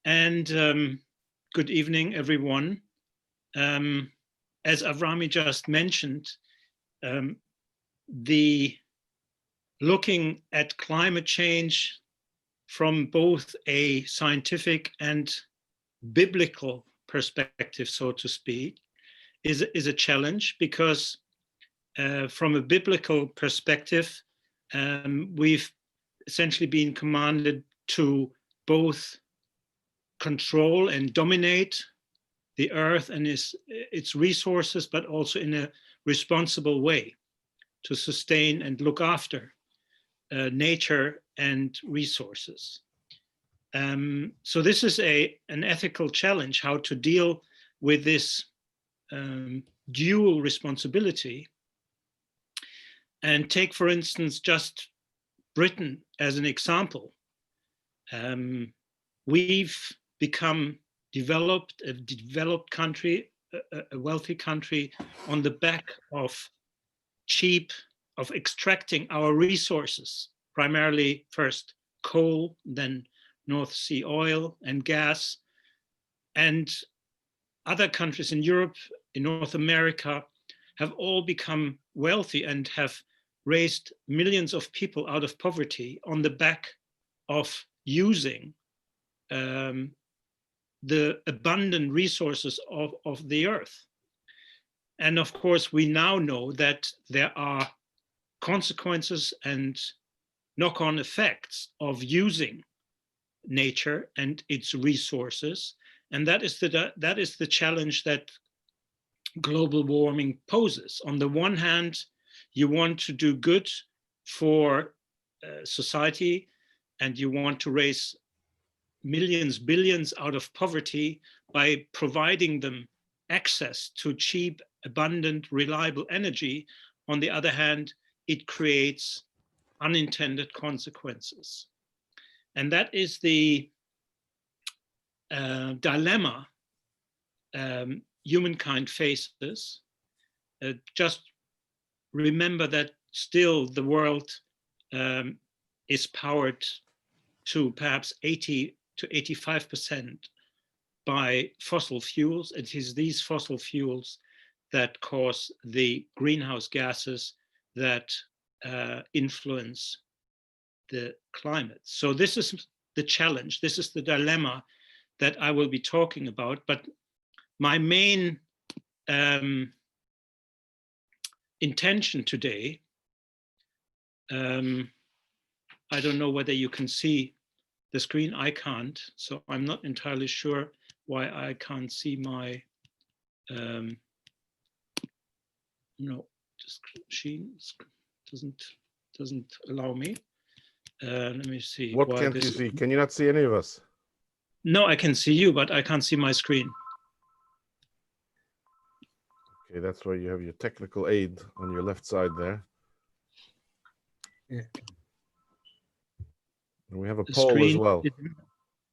And good evening, everyone. As Avrami just mentioned, the looking at climate change from both a scientific and biblical perspective, so to speak, is a challenge because from a biblical perspective, we've essentially been commanded to both control and dominate the earth and its resources, but also in a responsible way to sustain and look after nature and resources. So this is an ethical challenge, how to deal with this dual responsibility. And take, for instance, just Britain as an example. We've become a developed country, a wealthy country on the back of extracting our resources, primarily first coal, then North Sea oil and gas. And other countries in Europe, in North America, have all become wealthy and have raised millions of people out of poverty on the back of using the abundant resources of the earth. And of course, we now know that there are consequences and knock-on effects of using nature and its resources. And that is the challenge that global warming poses. On the one hand, you want to do good for society and you want to raise millions, billions out of poverty by providing them access to cheap, abundant, reliable energy. On the other hand, it creates unintended consequences. And that is the dilemma humankind faces. Just remember that still the world is powered to perhaps 80 to 85% by fossil fuels. It is these fossil fuels that cause the greenhouse gases that influence the climate. So this is the challenge. This is the dilemma that I will be talking about. But my main intention today, I don't know whether you can see the screen. I can't, so I'm not entirely sure why I can't see my, no, the screen doesn't allow me. Let me see. What can't you see? Can you not see any of us? No, I can see you, but I can't see my screen. Okay, that's why you have your technical aid on your left side there. Yeah. And we have a poll as well.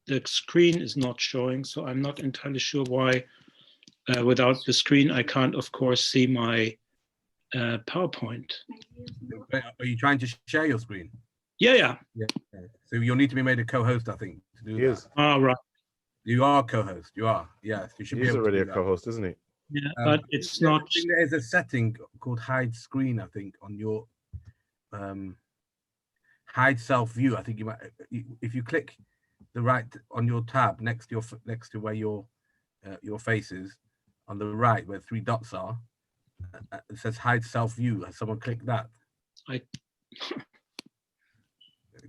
The screen is not showing, so I'm not entirely sure why without the screen I can't, of course, see my PowerPoint. Are you trying to share your screen? Yeah. So you'll need to be made a co-host, I think, to do that. Oh, right. You are co-host. You are. Yes, you should be able already to a co-host, isn't he? Yeah, but it's not. I think there is a setting called hide screen, I think, on your hide self view. I think you might, if you click the right on your tab next to where your face is, on the right where 3 dots are, it says hide self view. Has someone clicked that? It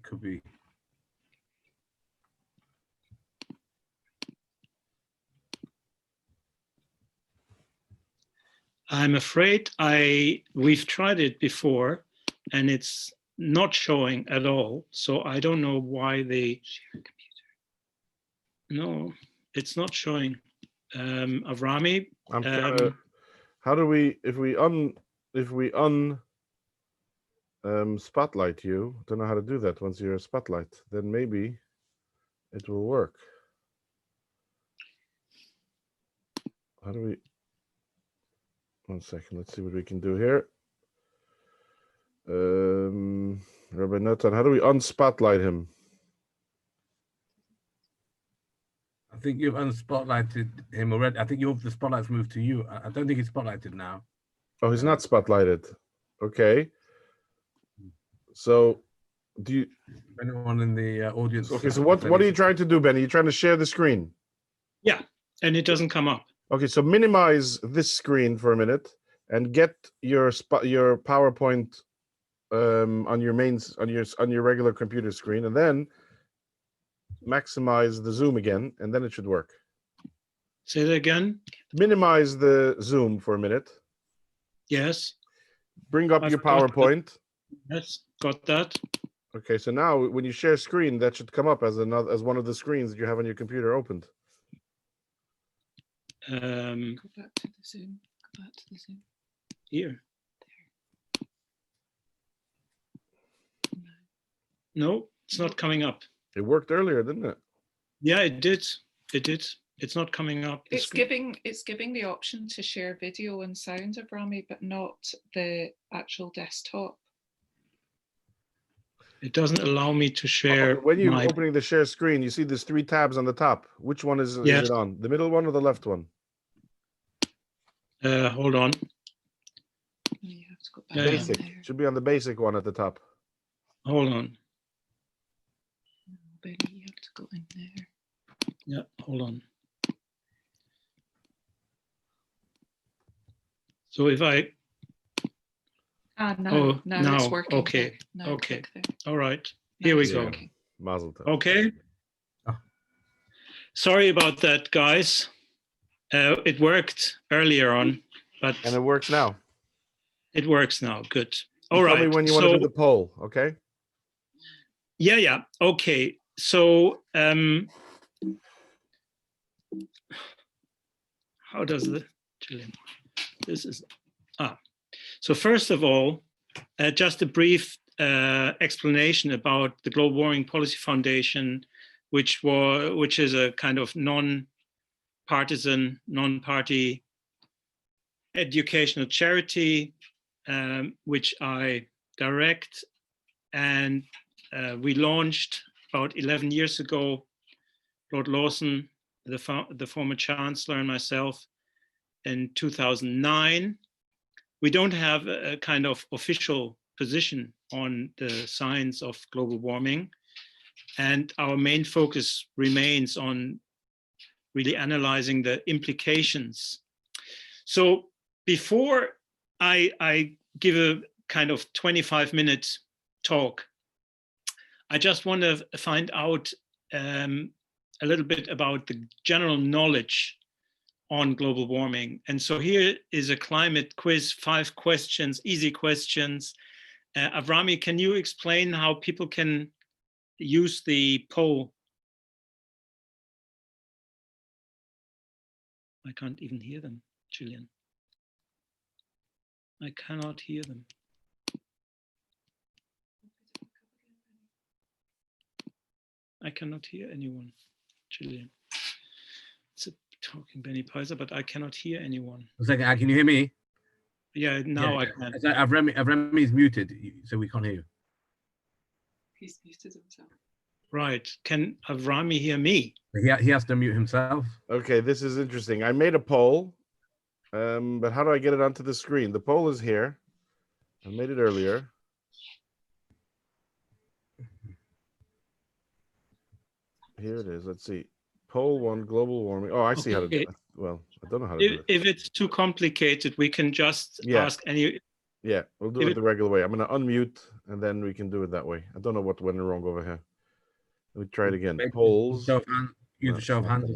could be. I'm afraid we've tried it before and it's not showing at all. So I don't know why no, it's not showing. Avrami. How do we, if we spotlight you, don't know how to do that once you're a spotlight, then maybe it will work. How do we, 1 second, let's see what we can do here. Rabbi Nathan, how do we unspotlight him? I think you've unspotlighted him already. I think the spotlight's moved to you. I don't think he's spotlighted now. Oh, he's not spotlighted. Okay. So, do you? Anyone in the audience? Okay. So what are you trying to do, Benny? You're trying to share the screen. Yeah, and it doesn't come up. Okay. So minimize this screen for a minute and get your PowerPoint on your regular computer screen, and then maximize the zoom again, and then it should work. Say that again. Minimize the zoom for a minute. Yes. Bring up your PowerPoint. Yes, got that. Okay, so now when you share screen, that should come up as one of the screens that you have on your computer opened. Go back to the Zoom. Go back to the Zoom. Here. No, it's not coming up. It worked earlier, didn't it? Yeah, it did. It did. It's not coming up. It's giving the option to share video and sound of Rami, but not the actual desktop. It doesn't allow me to share. When you're opening the share screen, you see there's 3 tabs on the top. Which one is it on? The middle one or the left one? Hold on. You have to go back Basic. Should be on the basic one at the top. Hold on. Benny, you have to go in there. Yeah, hold on. So if I now it's working. Okay. Now Okay. click there. All right. Now Here we it's go. working. Mazel tov. Okay. Oh. Sorry about that, guys. It worked earlier on, but And it works now. it works now. Good. Tell All right. me when you want to do the poll, okay? Yeah. Okay. So how does this is so first of all, just a brief explanation about the Global Warming Policy Foundation, which is a kind of non-partisan, non-party educational charity, which I direct, and we launched about 11 years ago. Lord Lawson, the former chancellor, and myself in 2009. We don't have a kind of official position on the science of global warming, and our main focus remains on really analyzing the implications. So before I give a kind of 25-minute talk, I just want to find out a little bit about the general knowledge on global warming. And so here is a climate quiz, 5 questions, easy questions. Avrami, can you explain how people can use the poll? I can't even hear them, Julian. I cannot hear them. I cannot hear anyone, Julian. It's talking Benny Peiser, but I cannot hear anyone. A second, can you hear me? Yeah, now I can. Avrami's muted, so we can't hear you. He's muted himself. Right. Can Avrami hear me? He has to mute himself. Okay, this is interesting. I made a poll, but how do I get it onto the screen? The poll is here. I made it earlier. Here it is. Let's see. Poll 1, global warming. Oh, I see how to do it. Well, I don't know how to do it. If it's too complicated, we can just ask any. Yeah, we'll do it the regular way. I'm going to unmute, and then we can do it that way. I don't know what went wrong over here. Let me try it again. Polls. Use a show of hands.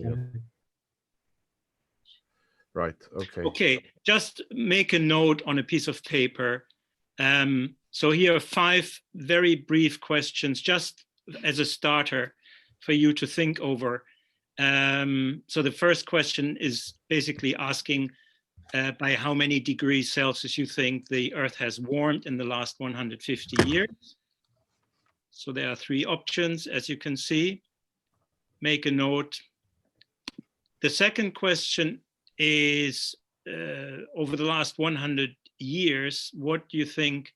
Right. Okay. Okay. Just make a note on a piece of paper. So here are 5 very brief questions, just as a starter for you to think over. So the first question is basically asking by how many degrees Celsius you think the Earth has warmed in the last 150 years. So there are 3 options, as you can see. Make a note. The second question is, over the last 100 years, what do you think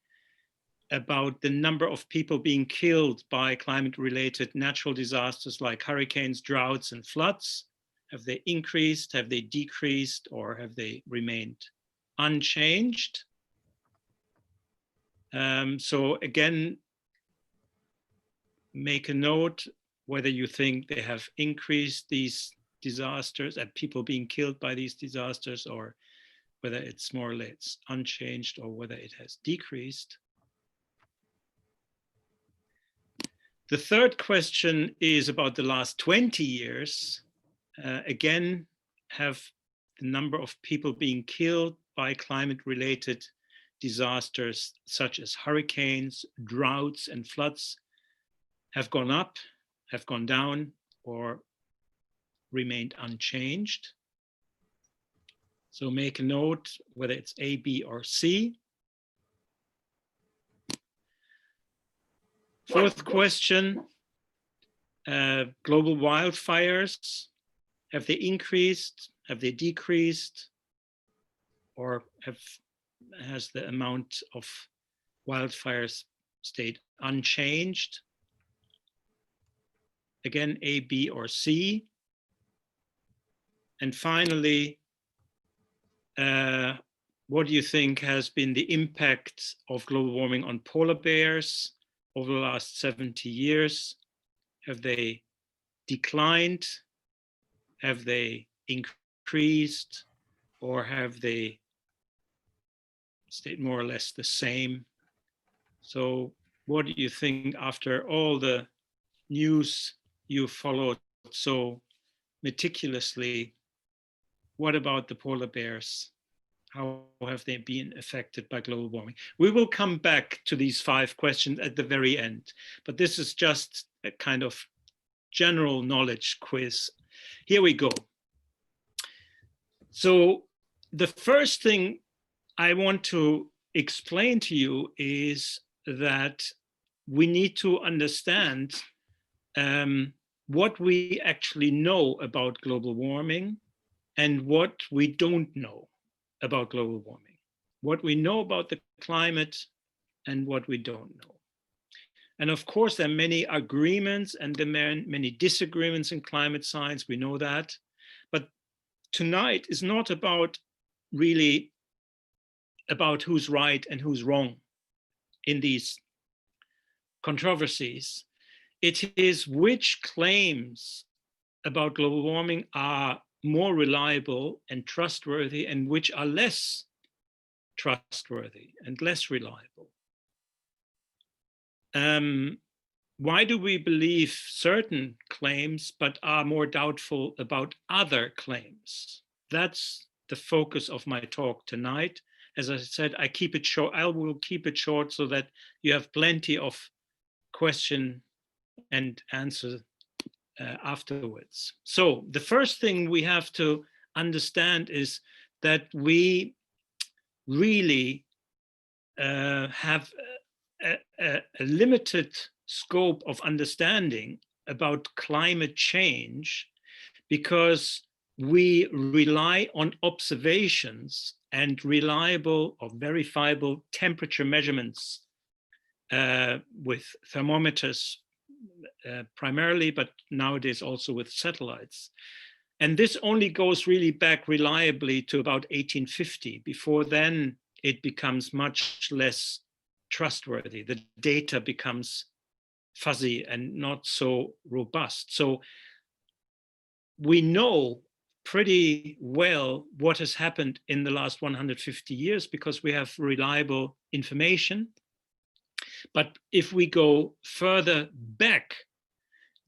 about the number of people being killed by climate-related natural disasters like hurricanes, droughts, and floods? Have they increased? Have they decreased? Or have they remained unchanged? So again, make a note whether you think they have increased these disasters and people being killed by these disasters, or whether it's more or less unchanged, or whether it has decreased. The third question is about the last 20 years. Again, have the number of people being killed by climate-related disasters, such as hurricanes, droughts, and floods, have gone up, have gone down, or remained unchanged. So make a note whether it's A, B, or C. Fourth question, global wildfires, have they increased, have they decreased, or has the amount of wildfires stayed unchanged? Again, A, B, or C. And finally, what do you think has been the impact of global warming on polar bears over the last 70 years? Have they declined? Have they increased? Or have they stayed more or less the same? So what do you think after all the news you followed so meticulously? What about the polar bears? How have they been affected by global warming? We will come back to these 5 questions at the very end, but this is just a kind of general knowledge quiz. Here we go. So the first thing I want to explain to you is that we need to understand what we actually know about global warming and what we don't know about global warming, what we know about the climate and what we don't know. And of course, there are many agreements and there are many disagreements in climate science, we know that. But tonight is not about really about who's right and who's wrong in these controversies. It is which claims about global warming are more reliable and trustworthy and which are less trustworthy and less reliable. Why do we believe certain claims but are more doubtful about other claims? That's the focus of my talk tonight. As I said, I keep it short. I will keep it short so that you have plenty of question and answer afterwards. So the first thing we have to understand is that we really have a limited scope of understanding about climate change because we rely on observations and reliable or verifiable temperature measurements with thermometers primarily, but nowadays also with satellites. And this only goes really back reliably to about 1850. Before then, it becomes much less trustworthy. The data becomes fuzzy and not so robust. So we know pretty well what has happened in the last 150 years because we have reliable information. But if we go further back,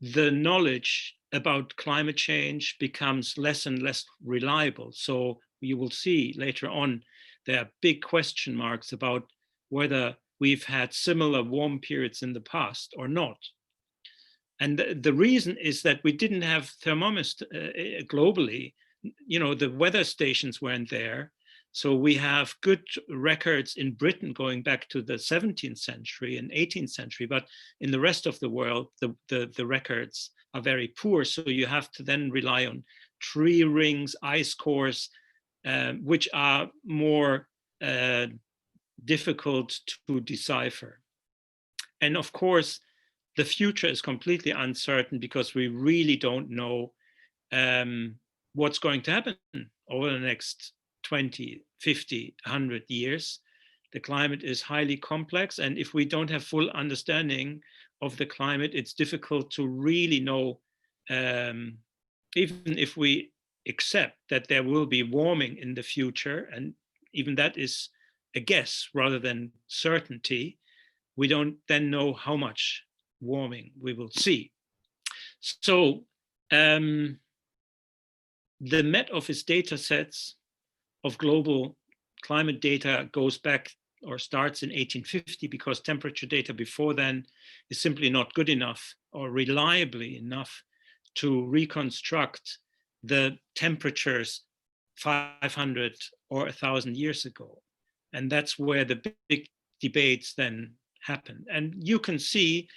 the knowledge about climate change becomes less and less reliable. So you will see later on, there are big question marks about whether we've had similar warm periods in the past or not. And the reason is that we didn't have thermometers globally. You know, the weather stations weren't there. So we have good records in Britain going back to the 17th century and 18th century, but in the rest of the world, the records are very poor. So you have to then rely on tree rings, ice cores, which are more difficult to decipher. And of course, the future is completely uncertain because we really don't know what's going to happen over the next 20, 50, 100 years. The climate is highly complex, and if we don't have full understanding of the climate, it's difficult to really know, even if we accept that there will be warming in the future, and even that is a guess rather than certainty, we don't then know how much warming we will see. So the Met Office data sets of global climate data goes back or starts in 1850, because temperature data before then is simply not good enough or reliably enough to reconstruct the temperatures 500 or 1,000 years ago. And that's where the big debates then happen. And you can see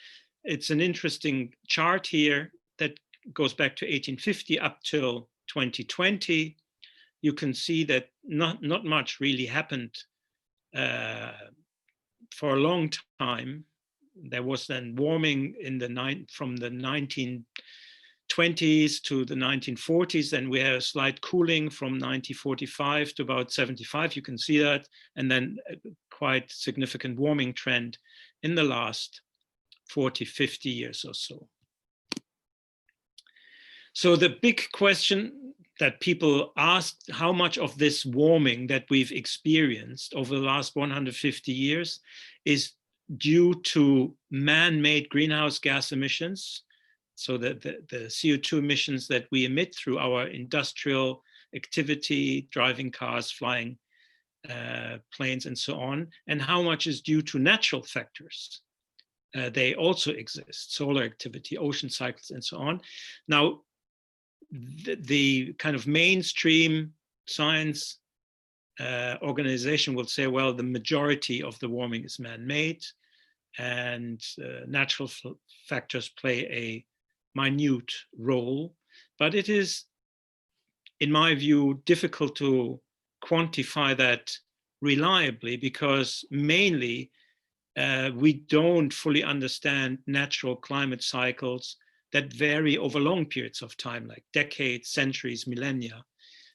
it's an interesting chart here that goes back to 1850 up till 2020. You can see that not much really happened for a long time. There was then warming from the 1920s to the 1940s, and we had a slight cooling from 1945 to about 75. You can see that, and then a quite significant warming trend in the last 40, 50 years or so. So the big question that people asked, how much of this warming that we've experienced over the last 150 years is due to man-made greenhouse gas emissions, so the CO2 emissions that we emit through our industrial activity, driving cars, flying planes, and so on, and how much is due to natural factors. They also exist, solar activity, ocean cycles, and so on. Now, the kind of mainstream science organization will say, well, the majority of the warming is man-made, and natural factors play a minute role. But it is, in my view, difficult to quantify that reliably, because mainly we don't fully understand natural climate cycles that vary over long periods of time, like decades, centuries, millennia.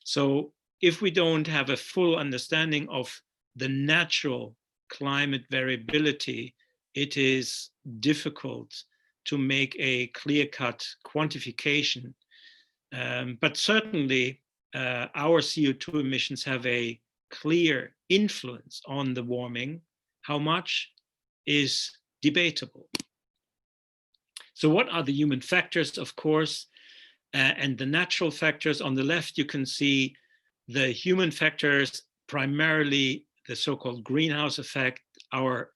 So if we don't have a full understanding of the natural climate variability, it is difficult to make a clear-cut quantification. But certainly our CO2 emissions have a clear influence on the warming. How much is debatable. So what are the human factors, of course, and the natural factors? On the left, you can see the human factors, primarily the so-called greenhouse effect, our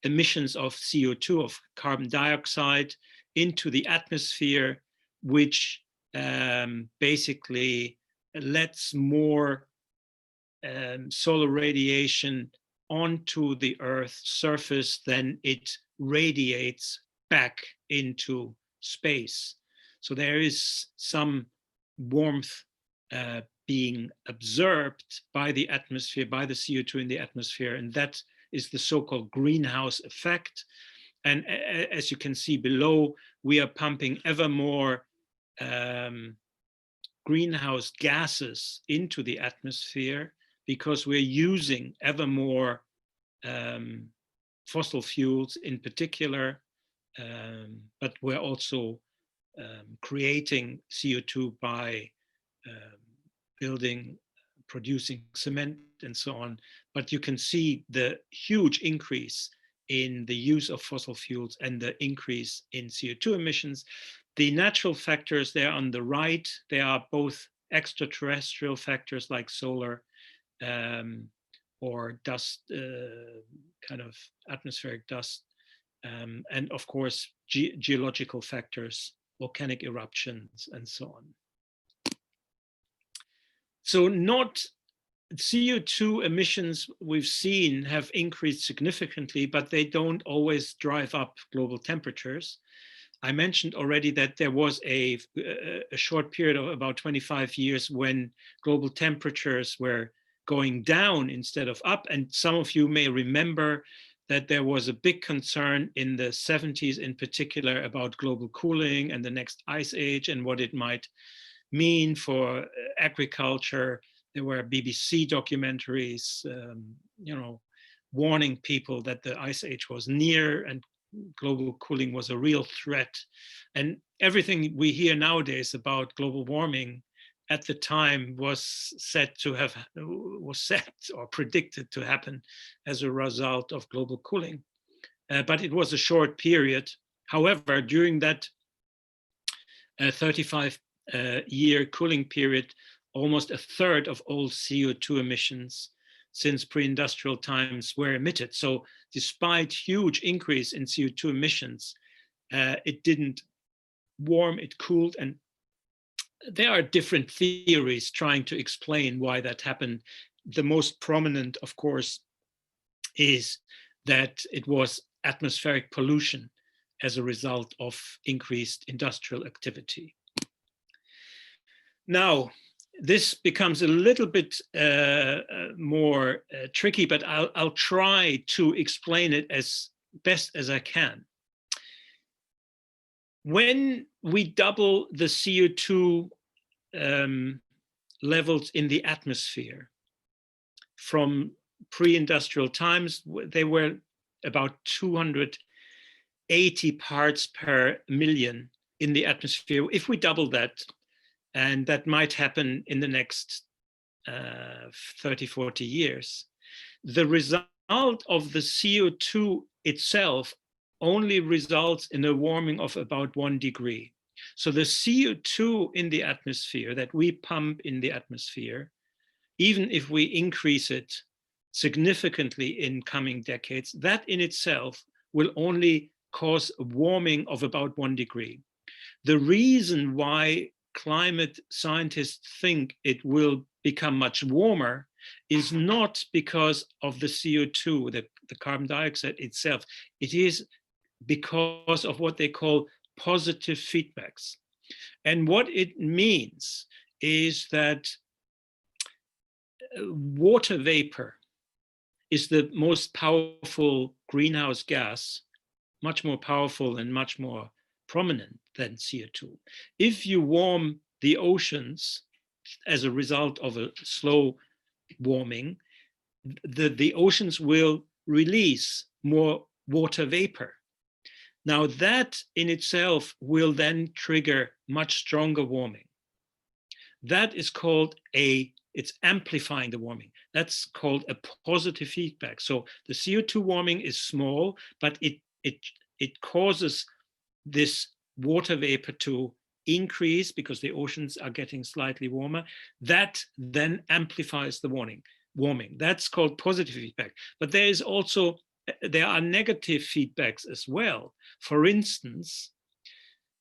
emissions of CO2, of carbon dioxide, into the atmosphere, which basically lets more solar radiation onto the Earth's surface than it radiates back into space. So there is some warmth being absorbed by the atmosphere, by the CO2 in the atmosphere, and that is the so-called greenhouse effect. And as you can see below, we are pumping ever more greenhouse gases into the atmosphere because we're using ever more fossil fuels in particular, but we're also creating CO2 by building, producing cement and so on. But you can see the huge increase in the use of fossil fuels and the increase in CO2 emissions. The natural factors there on the right, they are both extraterrestrial factors like solar or dust, kind of atmospheric dust, and of course, geological factors, volcanic eruptions, and so on. So not CO2 emissions we've seen have increased significantly, but they don't always drive up global temperatures. I mentioned already that there was a short period of about 25 years when global temperatures were going down instead of up. And some of you may remember that there was a big concern in the 70s in particular about global cooling and the next ice age and what it might mean for agriculture. There were BBC documentaries, warning people that the ice age was near and global cooling was a real threat. And everything we hear nowadays about global warming at the time was set or predicted to happen as a result of global cooling. But it was a short period. However, during that 35-year cooling period, almost a third of all CO2 emissions since pre-industrial times were emitted. So despite huge increase in CO2 emissions, it didn't warm, it cooled. And there are different theories trying to explain why that happened. The most prominent, of course, is that it was atmospheric pollution as a result of increased industrial activity. Now, this becomes a little bit more tricky, but I'll try to explain it as best as I can. When we double the CO2 levels in the atmosphere from pre-industrial times, they were about 280 parts per million in the atmosphere. If we double that, and that might happen in the next 30, 40 years, the result of the CO2 itself only results in a warming of about 1 degree. So the CO2 in the atmosphere that we pump in the atmosphere, even if we increase it significantly in coming decades, that in itself will only cause a warming of about 1 degree. The reason why climate scientists think it will become much warmer is not because of the CO2, the carbon dioxide itself. It is because of what they call positive feedbacks. And what it means is that water vapor is the most powerful greenhouse gas, much more powerful and much more prominent than CO2. If you warm the oceans as a result of a slow warming, the oceans will release more water vapor. Now that in itself will then trigger much stronger warming. That is called it's amplifying the warming. That's called a positive feedback. So the CO2 warming is small, but it causes this water vapor to increase because the oceans are getting slightly warmer. That then amplifies the warming. That's called positive feedback. But there are negative feedbacks as well. For instance,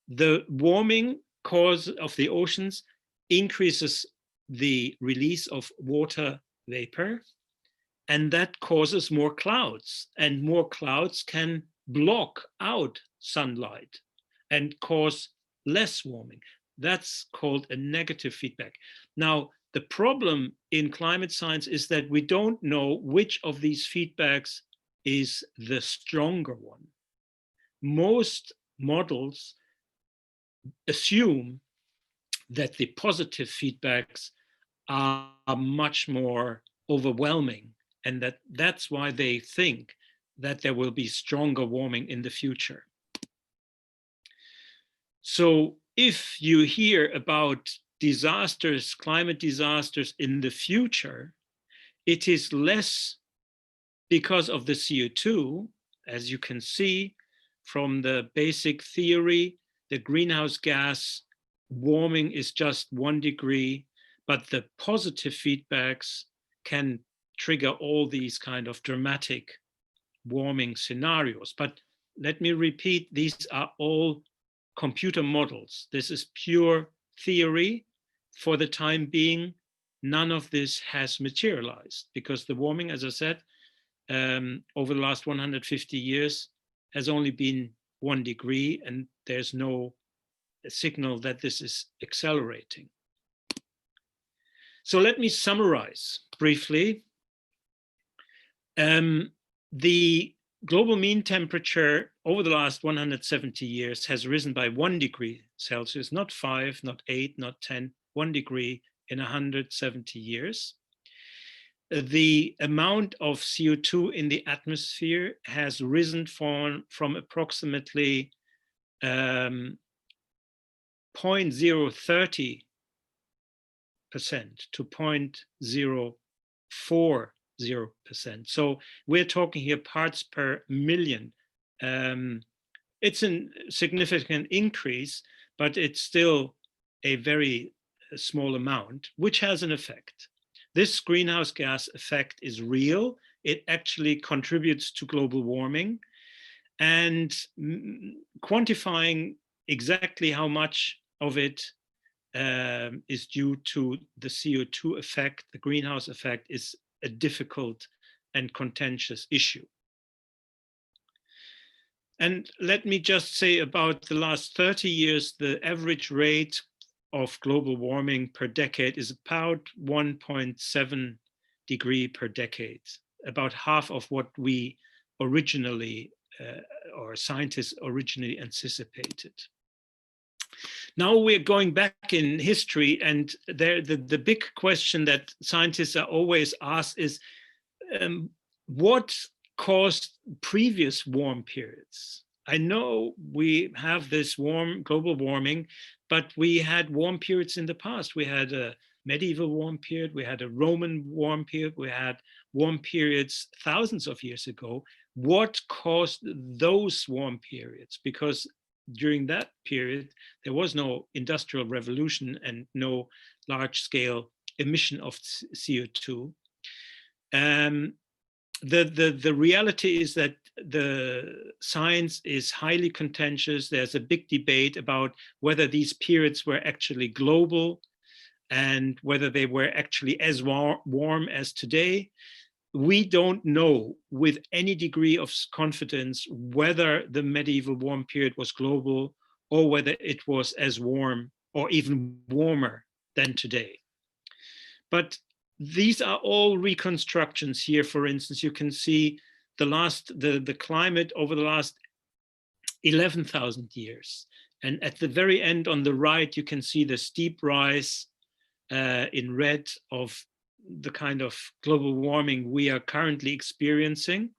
the warming cause of the oceans increases the release of water vapor, and that causes more clouds, and more clouds can block out sunlight and cause less warming. That's called a negative feedback. Now, the problem in climate science is that we don't know which of these feedbacks is the stronger one. Most models assume that the positive feedbacks are much more overwhelming, and that's why they think that there will be stronger warming in the future. So if you hear about disasters, climate disasters in the future, it is less because of the CO2, as you can see from the basic theory, the greenhouse gas warming is just 1 degree, but the positive feedbacks can trigger all these kind of dramatic warming scenarios. But let me repeat, these are all computer models. This is pure theory. For the time being, none of this has materialized because the warming, as I said, over the last 150 years has only been 1 degree, and there's no signal that this is accelerating. So let me summarize briefly. The global mean temperature over the last 170 years has risen by 1 degree Celsius, not 5, not 8, not 10, 1 degree in 170 years. The amount of CO2 in the atmosphere has risen from approximately 0.030% to 0.040%. So we're talking here parts per million. It's a significant increase, but it's still a very small amount, which has an effect. This greenhouse gas effect is real. It actually contributes to global warming, and quantifying exactly how much of it is due to the CO2 effect, the greenhouse effect, is a difficult and contentious issue. And let me just say about the last 30 years, the average rate of global warming per decade is about 1.7 degree per decade, about half of what we originally, or scientists originally anticipated. Now we're going back in history, and the big question that scientists are always asked is, what caused previous warm periods? I know we have this global warming, but we had warm periods in the past. We had a medieval warm period, we had a Roman warm period, we had warm periods thousands of years ago. What caused those warm periods? Because during that period, there was no industrial revolution and no large-scale emission of CO2. The reality is that the science is highly contentious. There's a big debate about whether these periods were actually global and whether they were actually as warm as today. We don't know with any degree of confidence whether the medieval warm period was global or whether it was as warm or even warmer than today. But these are all reconstructions here. For instance, you can see the climate over the last 11,000 years. And at the very end on the right, you can see the steep rise in red of the kind of global warming we are currently experiencing.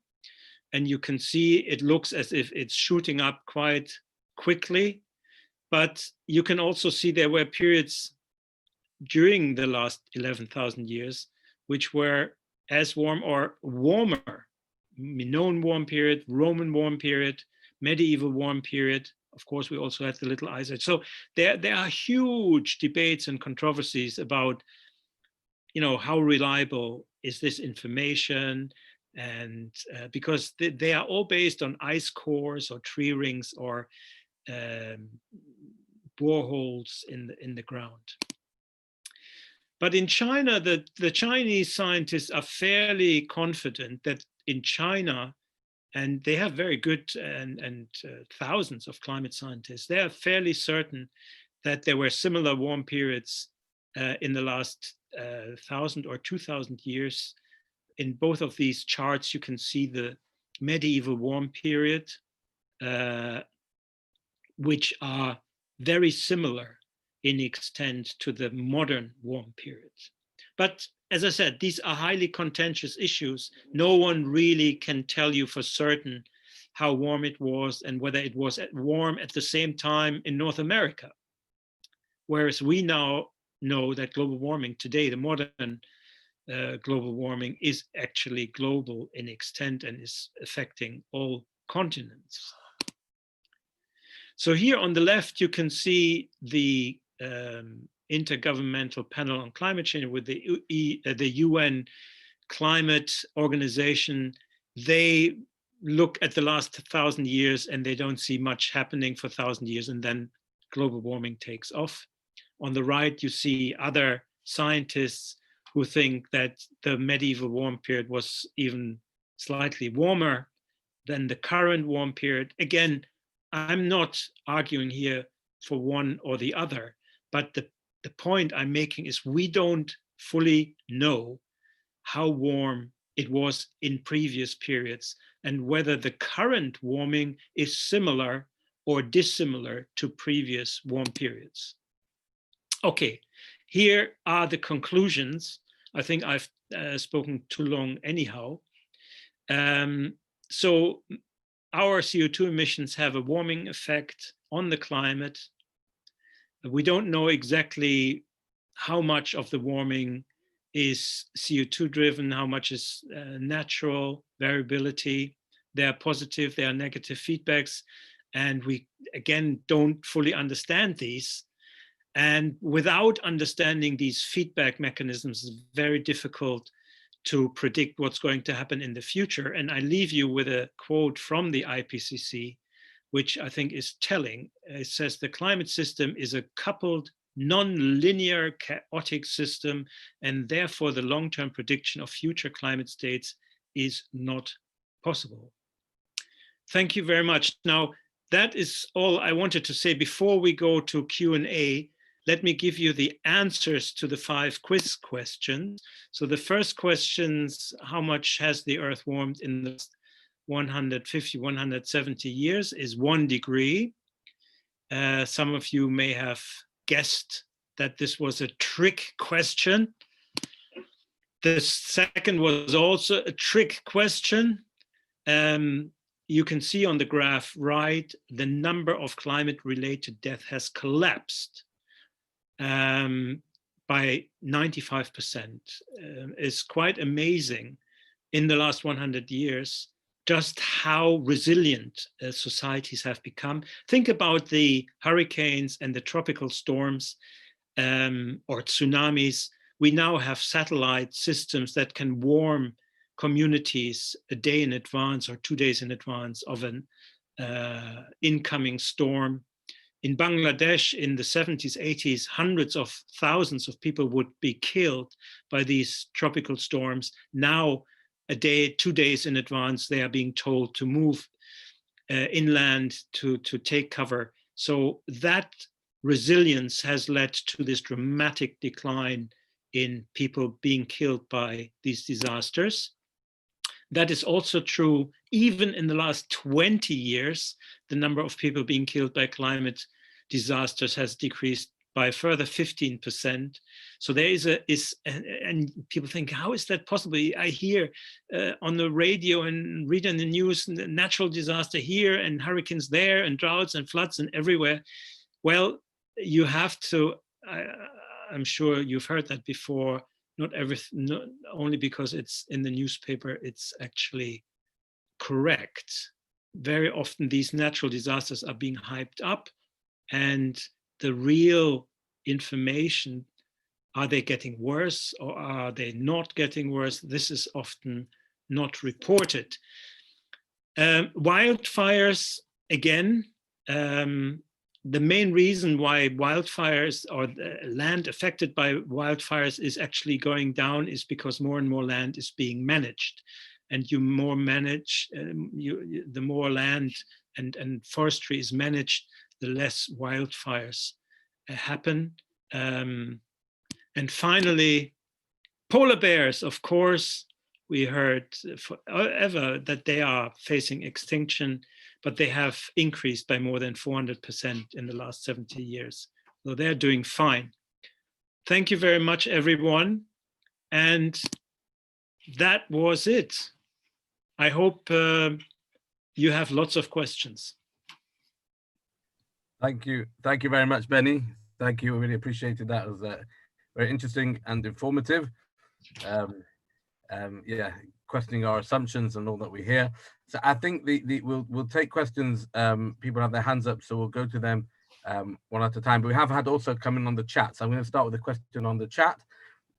And you can see it looks as if it's shooting up quite quickly. But you can also see there were periods during the last 11,000 years which were as warm or warmer. Minoan warm period, Roman warm period, medieval warm period. Of course, we also had the Little Ice Age. So there are huge debates and controversies about, how reliable is this information, and because they are all based on ice cores or tree rings or boreholes in the ground. But in China, the Chinese scientists are fairly confident that in China, and they have very good and thousands of climate scientists, they are fairly certain that there were similar warm periods in the last 1,000 or 2,000 years. In both of these charts, you can see the medieval warm period, which are very similar in extent to the modern warm periods. But as I said, these are highly contentious issues. No one really can tell you for certain how warm it was and whether it was warm at the same time in North America. Whereas we now know that global warming today, the modern global warming, is actually global in extent and is affecting all continents. So here on the left, you can see the Intergovernmental Panel on Climate Change with the UN Climate Organization. They look at the last 1,000 years and they don't see much happening for 1,000 years, and then global warming takes off. On the right, you see other scientists who think that the medieval warm period was even slightly warmer than the current warm period. Again, I'm not arguing here for one or the other, but the point I'm making is we don't fully know how warm it was in previous periods and whether the current warming is similar or dissimilar to previous warm periods. Okay, here are the conclusions. I think I've spoken too long anyhow. So our CO2 emissions have a warming effect on the climate. We don't know exactly how much of the warming is CO2 driven, how much is natural variability. There are positive, there are negative feedbacks, and we again don't fully understand these. And without understanding these feedback mechanisms, it's very difficult to predict what's going to happen in the future. And I leave you with a quote from the IPCC, which I think is telling. It says the climate system is a coupled, non-linear, chaotic system, and therefore the long-term prediction of future climate states is not possible. Thank you very much. Now, that is all I wanted to say. Before we go to Q&A, let me give you the answers to the 5 quiz questions. So the first questions, how much has the Earth warmed in the 150, 170 years, is 1 degree. Some of you may have guessed that this was a trick question. The second was also a trick question. You can see on the graph right, the number of climate-related deaths has collapsed by 95%. It's quite amazing in the last 100 years just how resilient societies have become. Think about the hurricanes and the tropical storms or tsunamis. We now have satellite systems that can warm communities a day in advance or 2 days in advance of an incoming storm. In Bangladesh in the 70s, 80s, hundreds of thousands of people would be killed by these tropical storms. Now, a day, 2 days in advance, they are being told to move inland to take cover. So that resilience has led to this dramatic decline in people being killed by these disasters. That is also true even in the last 20 years. The number of people being killed by climate disasters has decreased by a further 15%. So there is and people think, how is that possible? I hear on the radio and read in the news, natural disaster here and hurricanes there and droughts and floods and everywhere. Well, you have to, I'm sure you've heard that before, not only because it's in the newspaper, it's actually correct. Very often these natural disasters are being hyped up, and the real information, are they getting worse or are they not getting worse? This is often not reported. Wildfires, again, the main reason why wildfires or land affected by wildfires is actually going down is because more and more land is being managed. And you more manage, the more land and forestry is managed, the less wildfires happen. And finally, polar bears, of course, we heard forever that they are facing extinction, but they have increased by more than 400% in the last 70 years. So they're doing fine. Thank you very much, everyone. And that was it. I hope you have lots of questions. Thank you. Thank you very much, Benny. Thank you. I really appreciated that. It was very interesting and informative. Yeah, questioning our assumptions and all that we hear. So I think we'll take questions. People have their hands up, so we'll go to them one at a time. But we have had also coming on the chat. So I'm going to start with a question on the chat,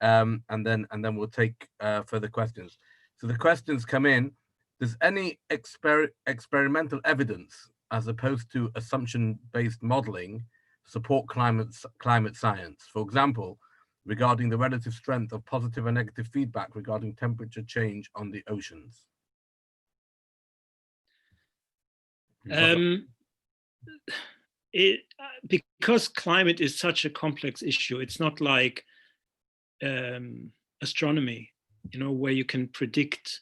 and then we'll take further questions. So the questions come in. Does any experimental evidence, as opposed to assumption-based modeling, support climate science? For example, regarding the relative strength of positive and negative feedback regarding temperature change on the oceans? Because climate is such a complex issue, it's not like astronomy, where you can predict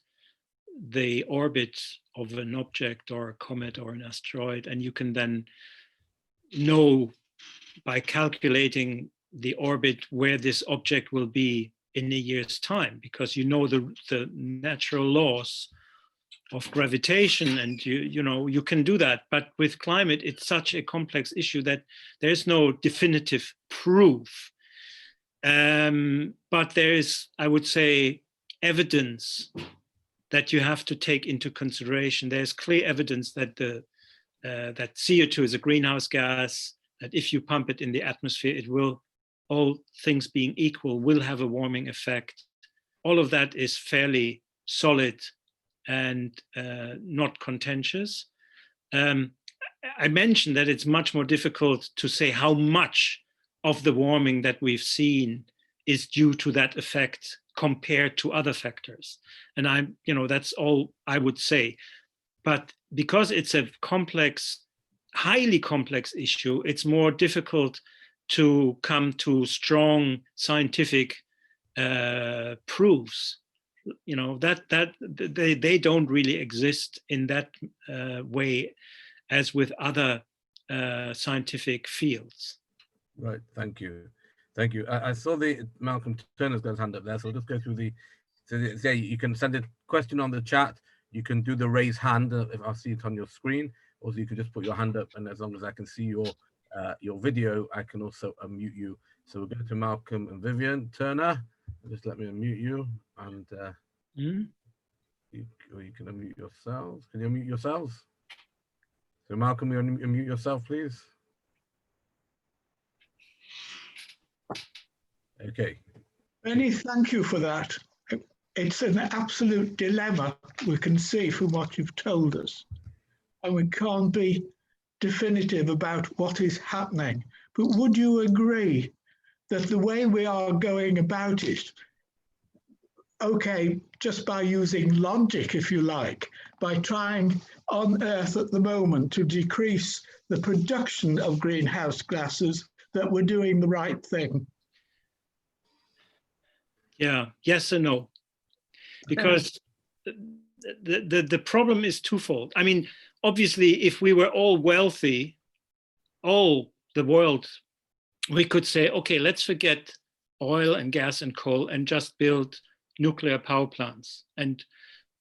the orbit of an object or a comet or an asteroid, and you can then know by calculating the orbit where this object will be in a year's time, because you know the natural laws of gravitation, and you can do that. But with climate, it's such a complex issue that there's no definitive proof. But there is, I would say, evidence that you have to take into consideration. There's clear evidence that that CO2 is a greenhouse gas, that if you pump it in the atmosphere, it will, all things being equal, will have a warming effect. All of that is fairly solid and not contentious. I mentioned that it's much more difficult to say how much of the warming that we've seen is due to that effect compared to other factors. And that's all I would say. But because it's a complex, highly complex issue, it's more difficult to come to strong scientific proofs. That they don't really exist in that way as with other scientific fields. Right, thank you. Thank you. I saw the Malcolm Turner's got his hand up there, so I'll just go through so you can send a question on the chat. You can do the raise hand if I see it on your screen, or you can just put your hand up, and as long as I can see your video, I can also unmute you. So we'll go to Malcolm and Vivian Turner. Just let me unmute you, and you can unmute yourselves. Can you unmute yourselves? So Malcolm, you unmute yourself, please. Okay. Benny, thank you for that. It's an absolute dilemma, we can see from what you've told us. And we can't be definitive about what is happening. But would you agree that the way we are going about it, okay, just by using logic, if you like, by trying on Earth at the moment to decrease the production of greenhouse gases, that we're doing the right thing? Yeah, yes and no. Because the problem is twofold. I mean, obviously, if we were all wealthy, all the world, we could say, okay, let's forget oil and gas and coal and just build nuclear power plants and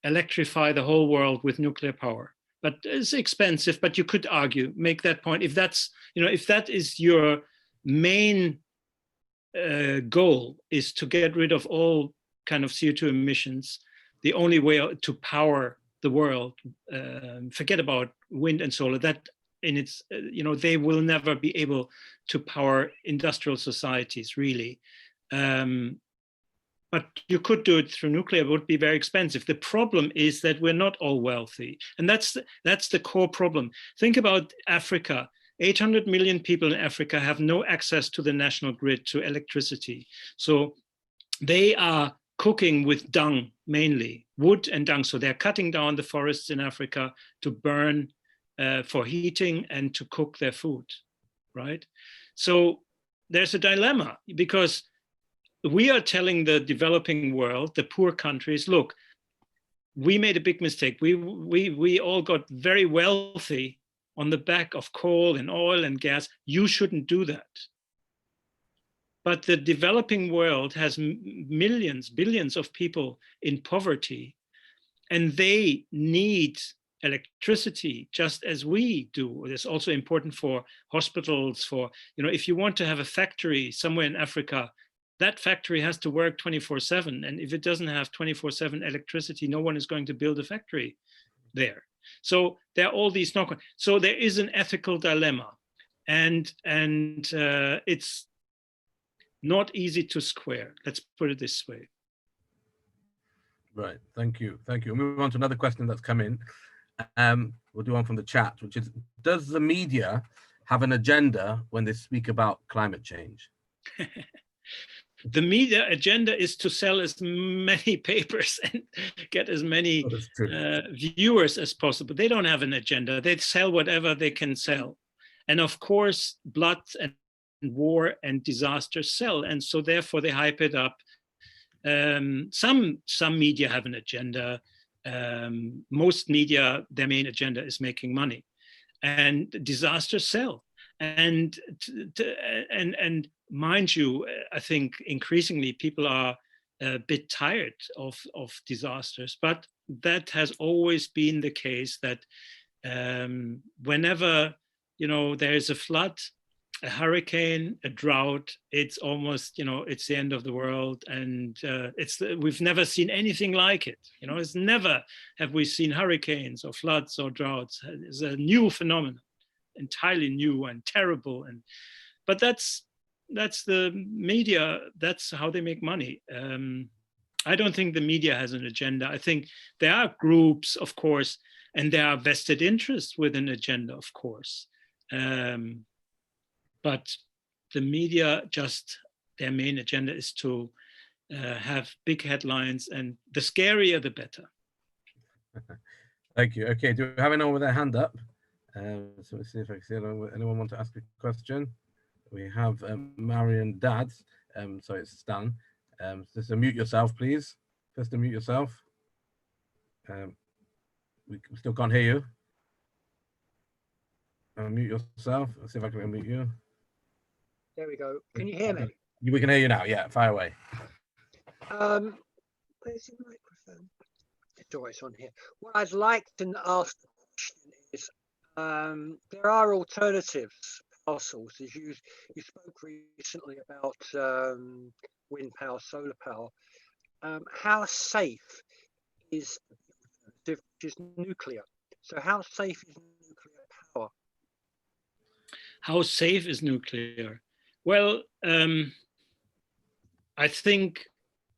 electrify the whole world with nuclear power. But it's expensive, but you could argue, make that point. If that's, if that is your main goal, is to get rid of all kind of CO2 emissions, the only way to power the world, forget about wind and solar, that in its, they will never be able to power industrial societies, really. But you could do it through nuclear, it would be very expensive. The problem is that we're not all wealthy. And that's the core problem. Think about Africa. 800 million people in Africa have no access to the national grid, to electricity. So they are cooking with dung, mainly wood and dung. So they're cutting down the forests in Africa to burn for heating and to cook their food, right? So there's a dilemma, because we are telling the developing world, the poor countries, look, we made a big mistake. We all got very wealthy on the back of coal and oil and gas. You shouldn't do that. But the developing world has millions, billions of people in poverty, and they need electricity just as we do. It's also important for hospitals, for, if you want to have a factory somewhere in Africa, that factory has to work 24/7. And if it doesn't have 24/7 electricity, no one is going to build a factory there. So there are all these knock-on. So there is an ethical dilemma, and it's not easy to square. Let's put it this way. Right. Thank you. Thank you. We'll move on to another question that's come in. We'll do one from the chat, which is, does the media have an agenda when they speak about climate change? The media agenda is to sell as many papers and get as many viewers as possible. They don't have an agenda. They sell whatever they can sell. And of course, blood and war and disaster sell. And so therefore they hype it up. Some media have an agenda. Most media, their main agenda is making money. And disasters sell. And and mind you, I think increasingly people are a bit tired of disasters, but that has always been the case that whenever there is a flood, a hurricane, a drought, it's almost it's the end of the world, and we've never seen anything like it. It's never have we seen hurricanes or floods or droughts. It's a new phenomenon, entirely new and terrible. But that's the media. That's how they make money. I don't think the media has an agenda. I think there are groups, of course, and there are vested interests with an agenda, of course. But the media, just their main agenda is to have big headlines, and the scarier, the better. Thank you. Okay, do we have anyone with their hand up? So let's see if I can see anyone want to ask a question. We have Marion Dads. So it's Stan. Just unmute yourself, please. Just unmute yourself. We still can't hear you. Unmute yourself. Let's see if I can unmute you. There we go. Can you hear me? We can hear you now. Yeah, fire away. Where's the microphone? It's always on here. What I'd like to ask the question is, there are alternatives power sources. You spoke recently about wind power, solar power. How safe is nuclear? So how safe is nuclear power? How safe is nuclear? Well, I think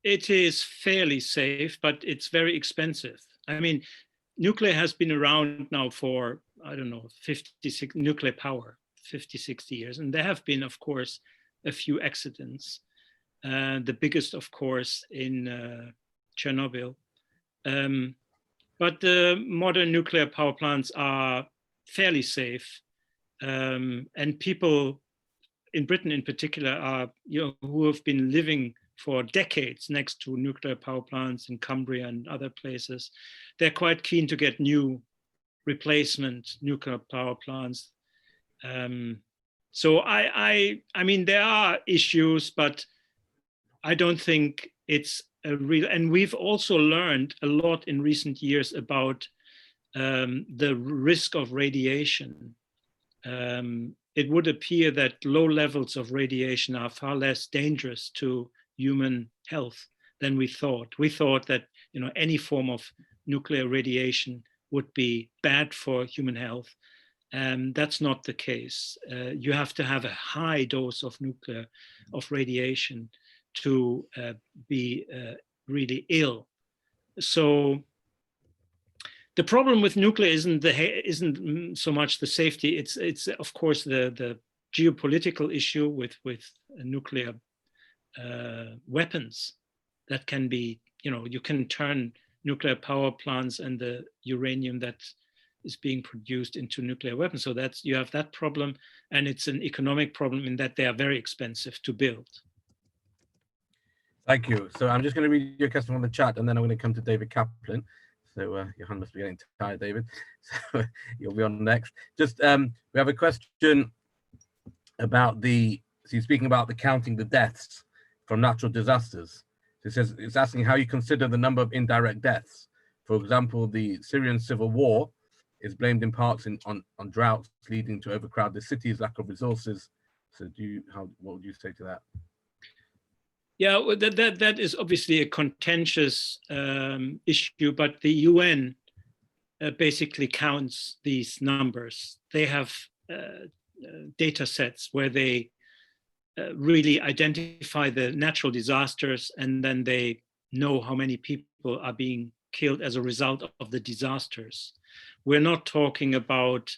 it is fairly safe, but it's very expensive. I mean, nuclear has been around now for, I don't know, 56 nuclear power, 50, 60 years. And there have been, of course, a few accidents. The biggest, of course, in Chernobyl. But the modern nuclear power plants are fairly safe. And people in Britain in particular are, who have been living for decades next to nuclear power plants in Cumbria and other places, they're quite keen to get new replacement nuclear power plants. So I mean, there are issues, but I don't think it's a real, and we've also learned a lot in recent years about the risk of radiation. It would appear that low levels of radiation are far less dangerous to human health than we thought. We thought that any form of nuclear radiation would be bad for human health. That's not the case. You have to have a high dose of radiation to be really ill. So the problem with nuclear isn't so much the safety. It's of course the geopolitical issue with nuclear weapons that can be, you can turn nuclear power plants and the uranium that is being produced into nuclear weapons. So you have that problem, and it's an economic problem in that they are very expensive to build. Thank you. So I'm just going to read your question from the chat, and then I'm going to come to David Kaplan. So your hand must be getting tired, David. So you'll be on next. Just we have a question about so you're speaking about counting the deaths from natural disasters. So it says it's asking how you consider the number of indirect deaths. For example, the Syrian civil war is blamed in parts on droughts leading to overcrowded cities, lack of resources. So what would you say to that? Yeah, well, that is obviously a contentious issue, but the UN basically counts these numbers. They have data sets where they really identify the natural disasters, and then they know how many people are being killed as a result of the disasters. We're not talking about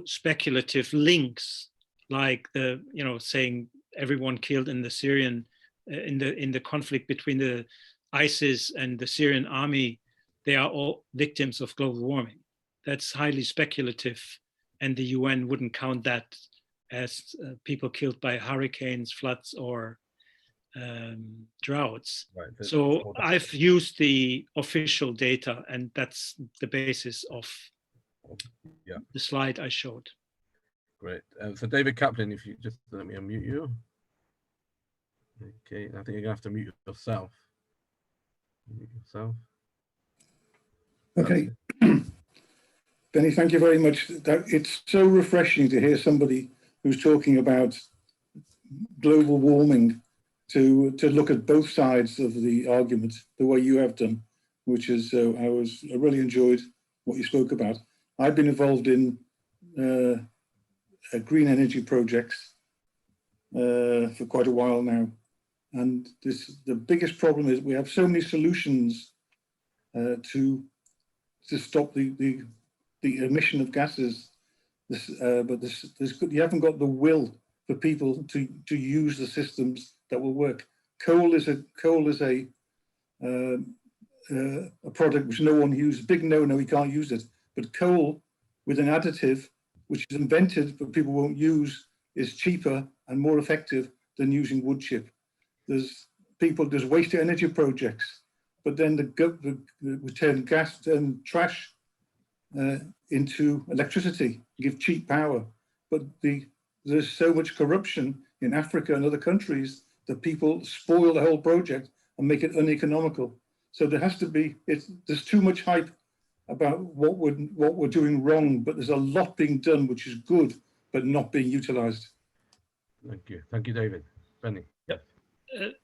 speculative links like saying everyone killed in the Syrian in the conflict between the ISIS and the Syrian army, they are all victims of global warming. That's highly speculative, and the UN wouldn't count that as people killed by hurricanes, floods, or droughts. Right. So I've used the official data, and that's the basis of the slide I showed. Great. So David Kaplan, if you just let me unmute you. Okay, I think you're gonna have to mute yourself. Mute yourself. Okay. Benny, thank you very much. It's so refreshing to hear somebody who's talking about global warming to look at both sides of the argument the way you have done, which is I really enjoyed what you spoke about. I've been involved in green energy projects for quite a while now, and the biggest problem is we have so many solutions to stop the emission of gases, but you haven't got the will for people to use the systems that will work. Coal is a product which no one uses. Big no, we can't use it. But coal with an additive which is invented but people won't use is cheaper and more effective than using wood chip. There's waste to energy projects, but then we turn gas and trash into electricity, give cheap power. But there's so much corruption in Africa and other countries that people spoil the whole project and make it uneconomical. So there has to be, there's too much hype about what we're doing wrong, but there's a lot being done which is good, but not being utilized. Thank you, David. Benny. Yeah.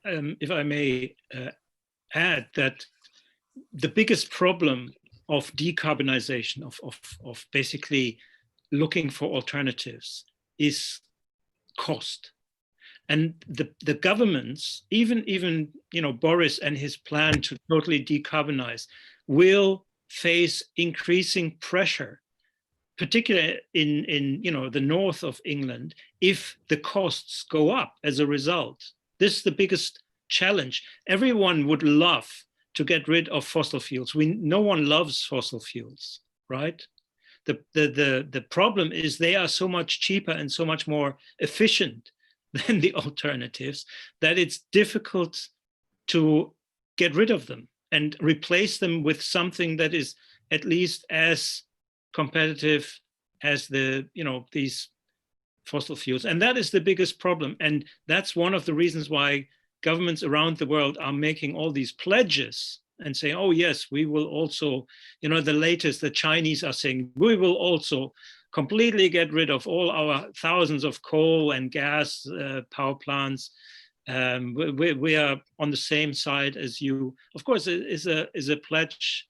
If I may add that the biggest problem of decarbonization, of basically looking for alternatives, is cost. And the governments, even Boris and his plan to totally decarbonize, will face increasing pressure, particularly in the north of England, if the costs go up as a result. This is the biggest challenge. Everyone would love to get rid of fossil fuels. No one loves fossil fuels, right? The problem is they are so much cheaper and so much more efficient than the alternatives that it's difficult to get rid of them and replace them with something that is at least as competitive as these fossil fuels. And that is the biggest problem. And that's one of the reasons why governments around the world are making all these pledges and saying, oh yes, we will also, the Chinese are saying, we will also completely get rid of all our thousands of coal and gas power plants. We are on the same side as you. Of course, it is a pledge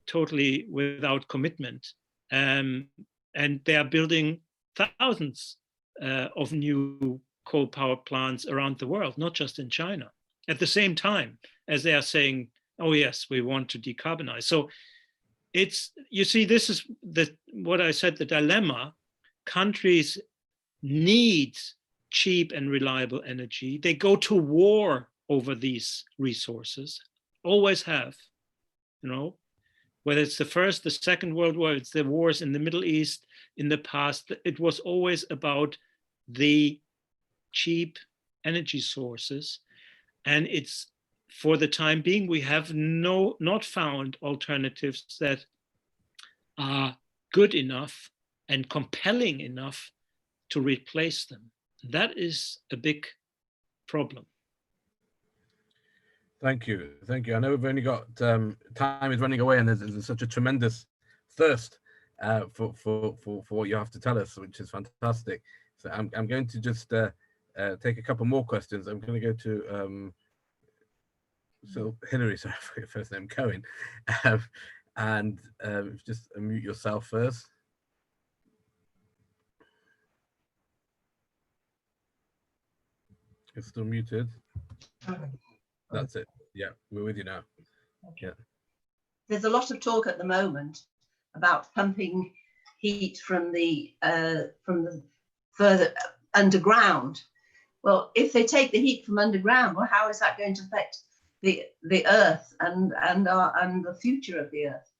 totally without commitment. And they are building thousands of new coal power plants around the world, not just in China, at the same time as they are saying, oh yes, we want to decarbonize. So you see, this is what I said, the dilemma. Countries need cheap and reliable energy. They go to war over these resources, always have, whether it's the First, the Second World War, it's the wars in the Middle East in the past, it was always about the cheap energy sources. And it's, for the time being, we have not found alternatives that are good enough and compelling enough to replace them. That is a big problem. Thank you. I know we've only got time is running away, and there's such a tremendous thirst for what you have to tell us, which is fantastic. So I'm going to just take a couple more questions. I'm going to go to Hillary, sorry for your first name, Cohen, and just unmute yourself first. You're still muted. That's it. Yeah, we're with you now. Okay. Yeah. There's a lot of talk at the moment about pumping heat from the further underground. Well, if they take the heat from underground, well, how is that going to affect the Earth and the future of the Earth?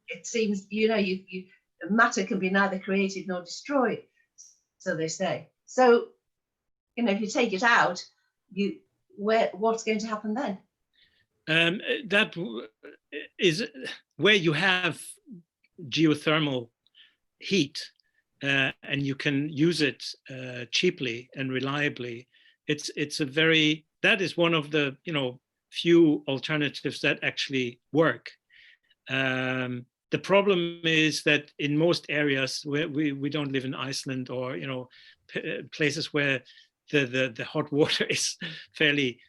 It seems, matter can be neither created nor destroyed, so they say. So, if you take it out, what's going to happen then? That is where you have geothermal heat. and you can use it cheaply and reliably. It's a very, that is one of the few alternatives that actually work. The problem is that in most areas where we don't live in Iceland, or places where the hot water is fairly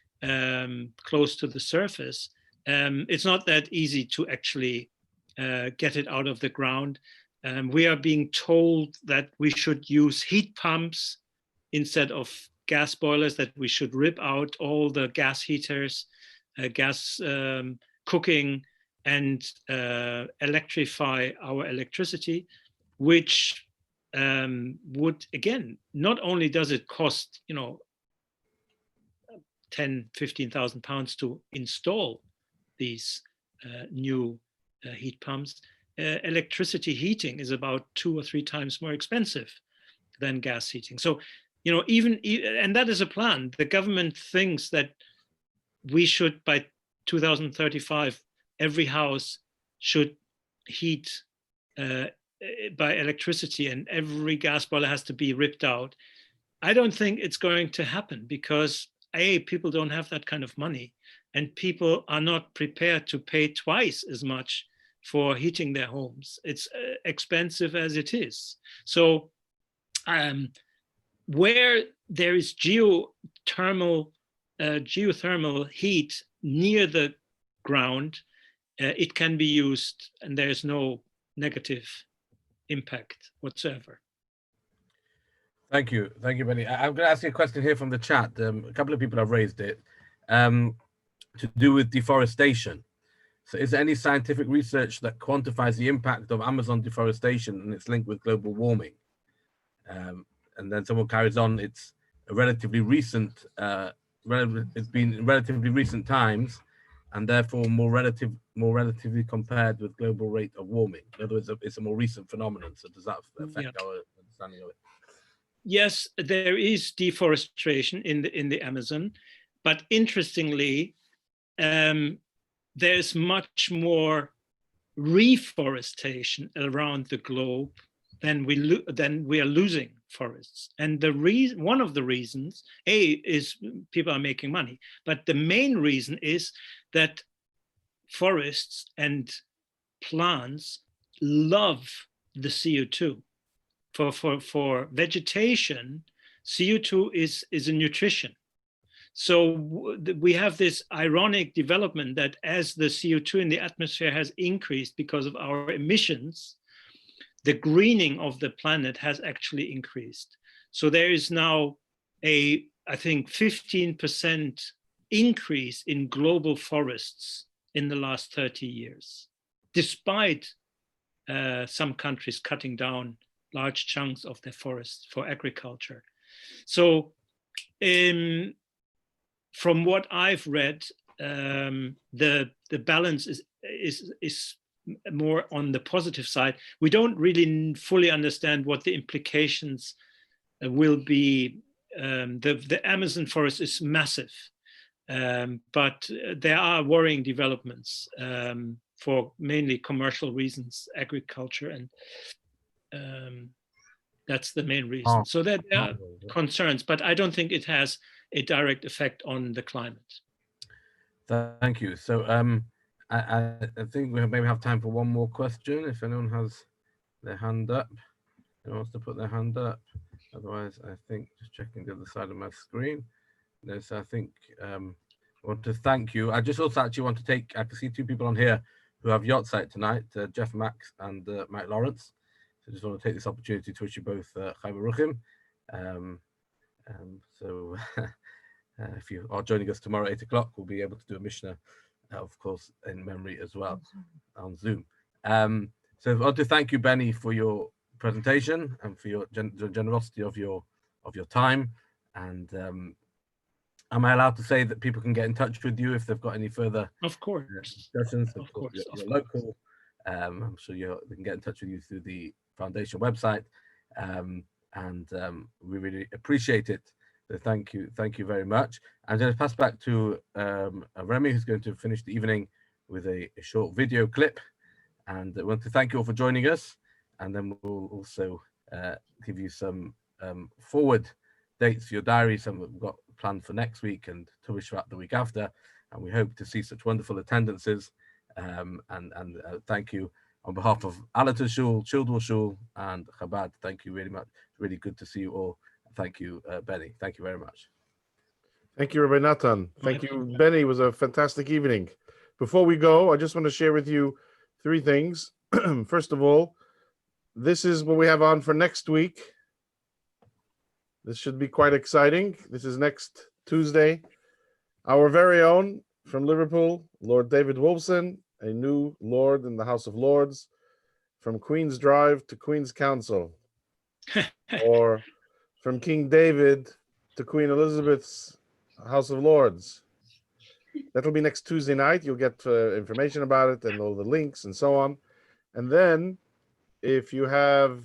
close to the surface, it's not that easy to actually get it out of the ground. We are being told that we should use heat pumps instead of gas boilers, that we should rip out all the gas heaters, gas cooking, and electrify our electricity, which would, again, not only does it cost 10,000–15,000 pounds to install these new heat pumps, electricity heating is about 2 or 3 times more expensive than gas heating. So and that is a plan. The government thinks that we should, by 2035, every house should heat by electricity, and every gas boiler has to be ripped out. I don't think it's going to happen, because people don't have that kind of money, and people are not prepared to pay twice as much for heating their homes. It's expensive as it is. So where there is geothermal heat near the ground, it can be used, and there's no negative impact whatsoever. Thank you, Benny. I'm going to ask you a question here from the chat. A couple of people have raised it to do with deforestation. So, is there any scientific research that quantifies the impact of Amazon deforestation and its link with global warming? And then someone carries on. It's a relatively recent. It's been in relatively recent times, and therefore more relatively compared with global rate of warming. In other words, it's a more recent phenomenon. So does that affect our understanding of it? Yes, there is deforestation in the Amazon, but interestingly, there's much more reforestation around the globe than we are losing forests. And one of the reasons, is people are making money, but the main reason is that forests and plants love the CO2. For vegetation, CO2 is a nutrition. So we have this ironic development that as the CO2 in the atmosphere has increased because of our emissions, the greening of the planet has actually increased. So there is now I think 15% increase in global forests in the last 30 years, despite some countries cutting down large chunks of their forests for agriculture. So from what I've read, the balance is more on the positive side. We don't really fully understand what the implications will be. The Amazon forest is massive, but there are worrying developments for mainly commercial reasons, agriculture, and that's the main reason. So there are concerns, but I don't think it has a direct effect on the climate. Thank you. So I think we maybe have time for one more question. If anyone has their hand up, anyone wants to put their hand up. Otherwise, I think just checking the other side of my screen. There's, I think, I want to thank you. I just also actually want to take, I can see 2 people on here who have Yacht Site tonight, Jeff Max and Mike Lawrence. So I just want to take this opportunity to wish you both Chai Baruchim. So if you are joining us tomorrow at 8 o'clock, we'll be able to do a Mishnah, of course, in memory as well on Zoom. So I want to thank you, Benny, for your presentation and for your generosity of your time. And am I allowed to say that people can get in touch with you if they've got any further discussions? Of course, you're local. I'm sure they can get in touch with you through the foundation website. We really appreciate it. So thank you very much. I'm going to pass back to Remy, who's going to finish the evening with a short video clip. And I want to thank you all for joining us. And then we'll also give you some forward dates for your diary, some that we've got planned for next week and Tu B'Shvat the week after. And we hope to see such wonderful attendances. And thank you on behalf of Alata Shul, Childwell Shul, and Chabad. Thank you really much. Really good to see you all. Thank you, Benny. Thank you very much. Thank you, Rabbi Natan. Thank you, Benny. It was a fantastic evening. Before we go, I just want to share with you three things. First of all, this is what we have on for next week. This should be quite exciting. This is next Tuesday. Our very own from Liverpool, Lord David Wolfson, a new Lord in the House of Lords, from Queen's Drive to Queen's Council, or from King David to Queen Elizabeth's House of Lords. That'll be next Tuesday night. You'll get information about it and all the links and so on. And then if you have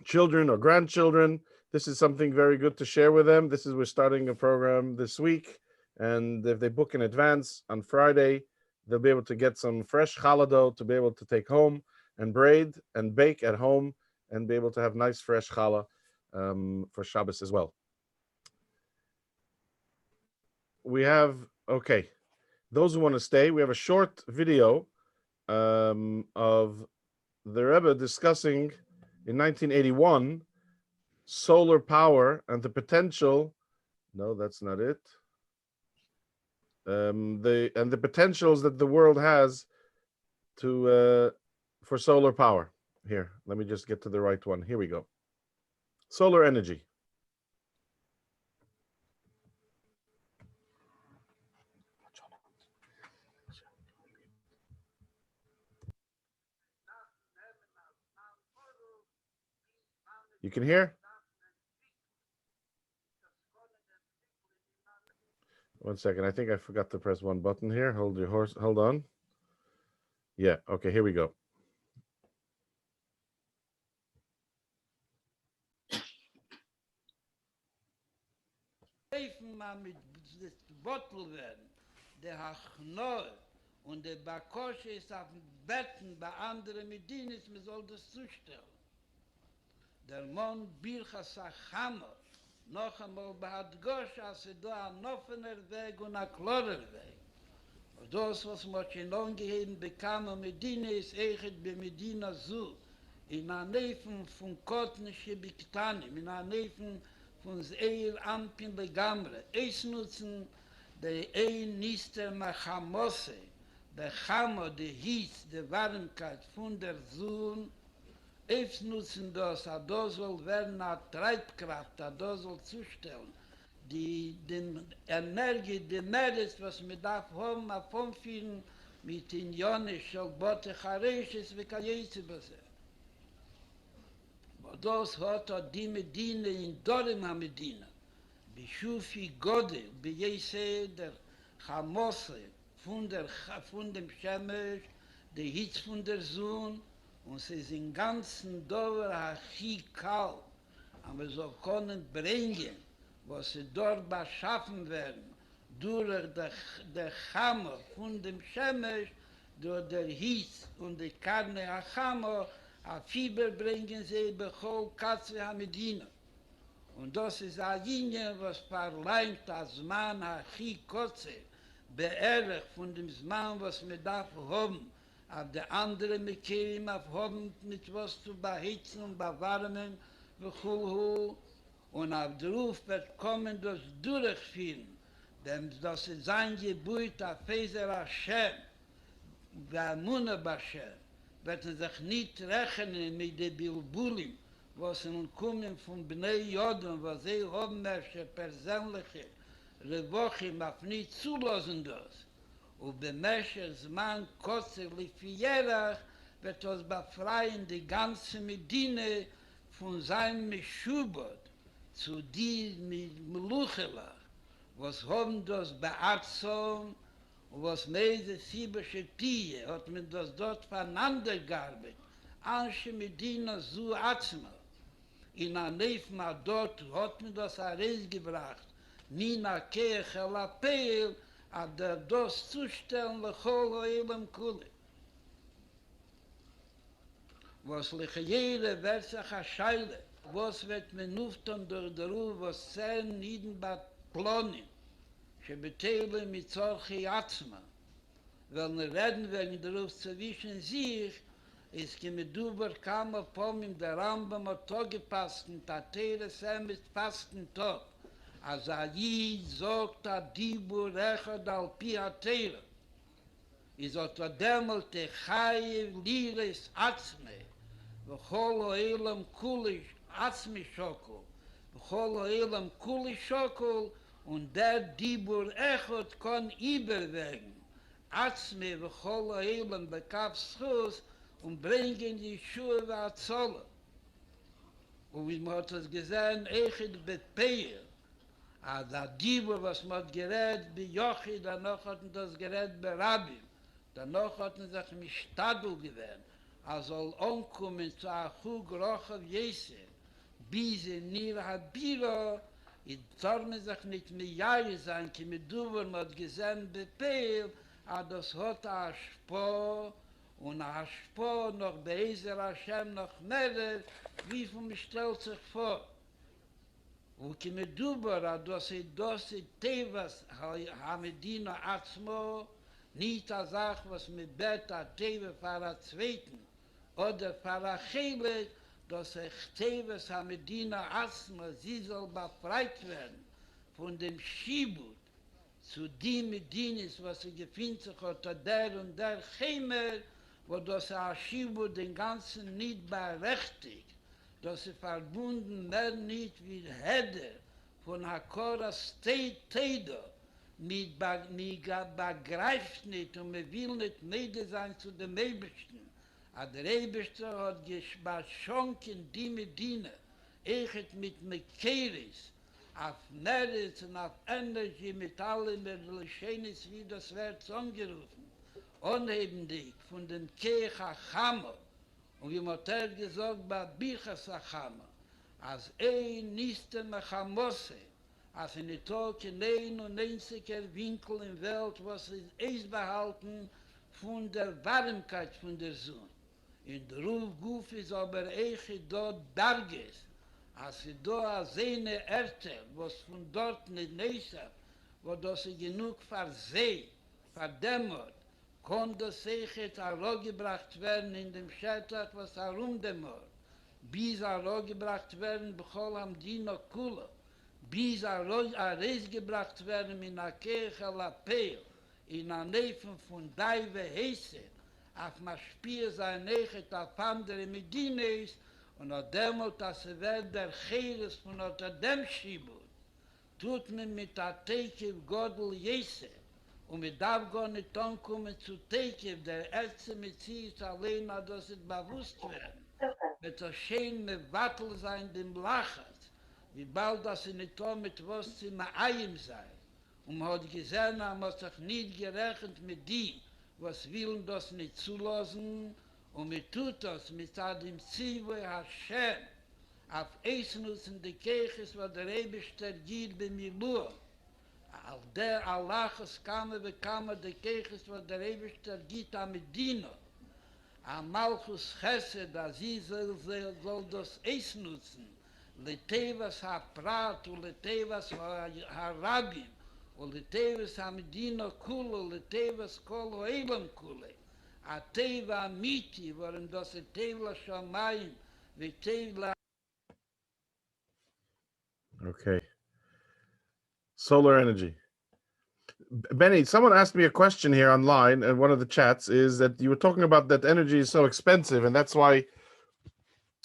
children or grandchildren, this is something very good to share with them. We're starting a program this week. And if they book in advance on Friday, they'll be able to get some fresh challah dough to be able to take home and braid and bake at home and be able to have nice fresh challah for Shabbos as well. We have, okay, those who want to stay, we have a short video of the Rebbe discussing in 1981 solar power and the potential. No, that's not it. The potentials that the world has to for solar power. Here, let me just get to the right one. Here we go. Solar energy. You can hear? One second. I think I forgot to press one button here. Hold your horse. Hold on. Yeah. Okay. Here we go. Mit das Bottle werden, der Hachnor und der Bakosche ist auf dem Betten bei anderen Medinis, man soll das zustellen. Der Mann Birchas Achama, noch einmal bei Adgosh, als da ein offener Weg und ein klarer Weg. Und das, was man schon lange geheben bekam, Medina ist echt bei Medina so, in einer Nähe von Kotnische Biktanim, in einer Nähe von Zeil Ampin Legamre. Es nutzen der Nister Machamosse, der Chamo, der Hitz, der Warmkeit von der Sonne. Es nutzen das, das soll werden eine Treibkraft, das soll zustellen. Die Energie, die Meeres, was wir darf haben, auf Umführen mit den Jonisch, Bote Charesches, wie kann jese beser. Das hat auch die Medina in Dorem Medina. Bishufi Gode, Bejese der Chamosse, von dem Shemesh, der Hitz von der Sonne, und es ist im ganzen Dover Hachi Kal, aber so können bringen, was sie dort beschaffen werden, durch der Chamo von dem Shemesh, durch der Hitz und die Karne Achamo, a Fieber bringen sie bechol Katzwe Hamedina. Und das ist eine Linie, was verleiht das Mann Hachi Kotze, beerdigt von dem Mann, was wir darf haben, auf der andere Mekerim haben, mit was zu beheizen und bewarmen, bechol und auf der Ruf wird kommen, das durchführen, denn das ist sein Geburt, auf Peiser Hashem, der Munah Bashem, wird sich nicht rechnen mit den Bilbulim, was nun kommen von Bnei Jodem, was sie haben, welche persönliche Rewochim auf nicht zulassen das. Und bemäscher Zman Kotzer Lifierach wird das befreien, die ganze Medine von seinem Meschubot zu dir mit Meluchelach, was haben das Bearzon und was meise Sibische Tie, hat man das dort voneinander gearbeitet, Ansche Medina zu Atzma. In a Neifma dort hat man das herausgebracht, Nina Keech Elapel, a der das zustellen lechol Oelam Kule. was lechere wird sich a Scheile, was wird man nufton durch der Ruhe, was 10 Nieden bat Plonin, שבטיילה מצורכי עצמה, ולנרדן ולנדרוף צווישן sich, es kemedubert kama pom im der Rambam hat togepasten, tatere semis pasten tot, als Yid sagt a Dibur echad al pi ha-tere, is ot a demelt e chayev liris atzme, v'chol oelam kulish atzmi shokol, v'chol oelam kulish shokol, und der Dibur echad kon überwegen, atzme v'chol oelam bekaf schus, und bringen die Schuhe wa Zolle. Und wie man hat es gesehen, Echid Betpeir, da Dibur, was man hat gerät, bei Jochi, danach hat man das gerät bei Rabbim, danach hat man sich mit Stadl gewähnt, soll umkommen zu Achug Rochav Jese, bis in Nir Habiro, in Zorme sich nicht mehr Jahre sein, ki mit Dubur, man hat gesehen, Betpeir, das hat a Spor, und Aschpo noch Beiser Hashem noch mehr, wie viel man stellt sich vor. Und kime Duber, dass Tevas Hamedina Atzmo, nicht a Sach, was mit Bet a Teve für a Zweiten, oder für a Chele, dass Tevas Hamedina Atzmo, sie soll befreit werden von dem Schibut, zu dem Medinis, was sie gefindt sich unter der und der Chemel, wo das Aschibu den ganzen nicht berechtigt, dass sie verbunden mehr nicht wie Heder von Hakoras Teda, mit begreift nicht und man will nicht mehr sein zu dem Ebersten. Aber der Eberste hat geschonken die Medina, echt mit Mekeris, auf Merit und auf Energie mit allem Erleschenes, wie das wird angerufen. Unhebendig von dem Keich HaChamor, und wie man hat gesagt, bei Bichas HaChamor, als Niste Mechamosse, als in der Tag in 91 Winkel in der Welt, was ist behalten von der Warmkeit von der Sonne. In der Ruf Guf ist aber dort Berges, als sie da eine Erde, was von dort nicht näher, wo das genug versehen, verdämmert, konnte sich jetzt gebracht werden in dem Scheitag, was herumdämmert, bis gebracht werden, bechol am Dino Kula, bis gebracht werden in der Kirche Lapel, in der Nähe von Daive Hesse, auf Maschpier sein Nechet auf andere Medines, und er dämmert, dass er wird der Cheres von unter dem Schibut, tut man mit der Tekev Godel Jese, und wir darf gar nicht ankommen zu Tekev, der erste Metzies allein, dass es bewusst werden. Wird so schön mit Wattel sein, dem Lachers, wie bald das in der Tor mit was sie mit Eim sein. Und man hat gesehen, man hat sich nicht gerechnet mit die, was willen das nicht zulassen, und mir tut das mit dem Zivui Hashem, auf Eisnus in der Kirche, was der Rebischter geht bei mir nur. Auf der Allahs kam der Kirche, was der Rebischter geht am Medina. Am Malchus Chesed, da sie soll das Eisnutzen, Letevas HaPrat und Letevas HaRabim, und Letevas HaMedina Kula, Letevas Kol Oelam Kula. A Teva Amiti, worin das Teva Shamayim, wie Teva. Okay. Solar energy. Benny, someone asked me a question here online, and one of the chats is that you were talking about that energy is so expensive, and that's why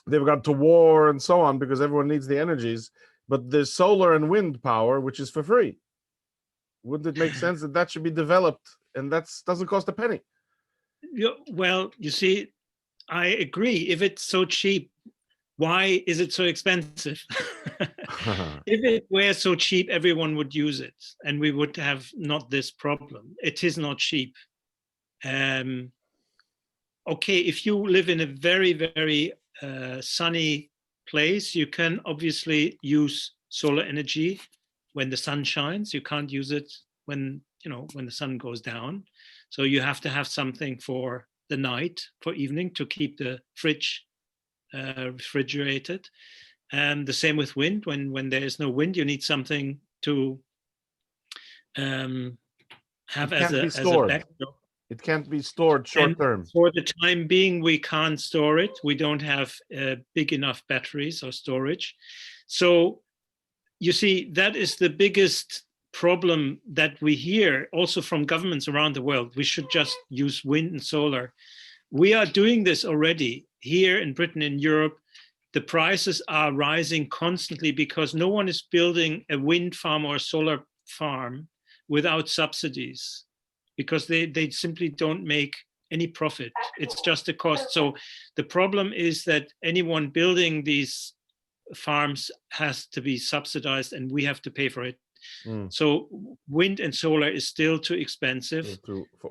they've gone to war and so on, because everyone needs the energies. But there's solar and wind power, which is for free. Wouldn't it make sense that that should be developed, and that doesn't cost a penny? Well, you see, I agree. If it's so cheap, why is it so expensive? If it were so cheap, everyone would use it, and we would have not this problem. It is not cheap. Okay, if you live in a very, very sunny place, you can obviously use solar energy when the sun shines. You can't use it when the sun goes down. So you have to have something for the night, for evening, to keep the fridge refrigerated. And the same with wind. When there is no wind, you need something to have It can't be as a stored. backdrop. It can't be stored short And term. for the time being, we can't store it. We don't have big enough batteries or storage. So you see, that is the biggest problem that we hear also from governments around the world. We should just use wind and solar. We are doing this already here in Britain, in Europe. The prices are rising constantly because no one is building a wind farm or a solar farm without subsidies, because they simply don't make any profit. It's just a cost. So the problem is that anyone building these farms has to be subsidized and we have to pay for it. So wind and solar is still too expensive,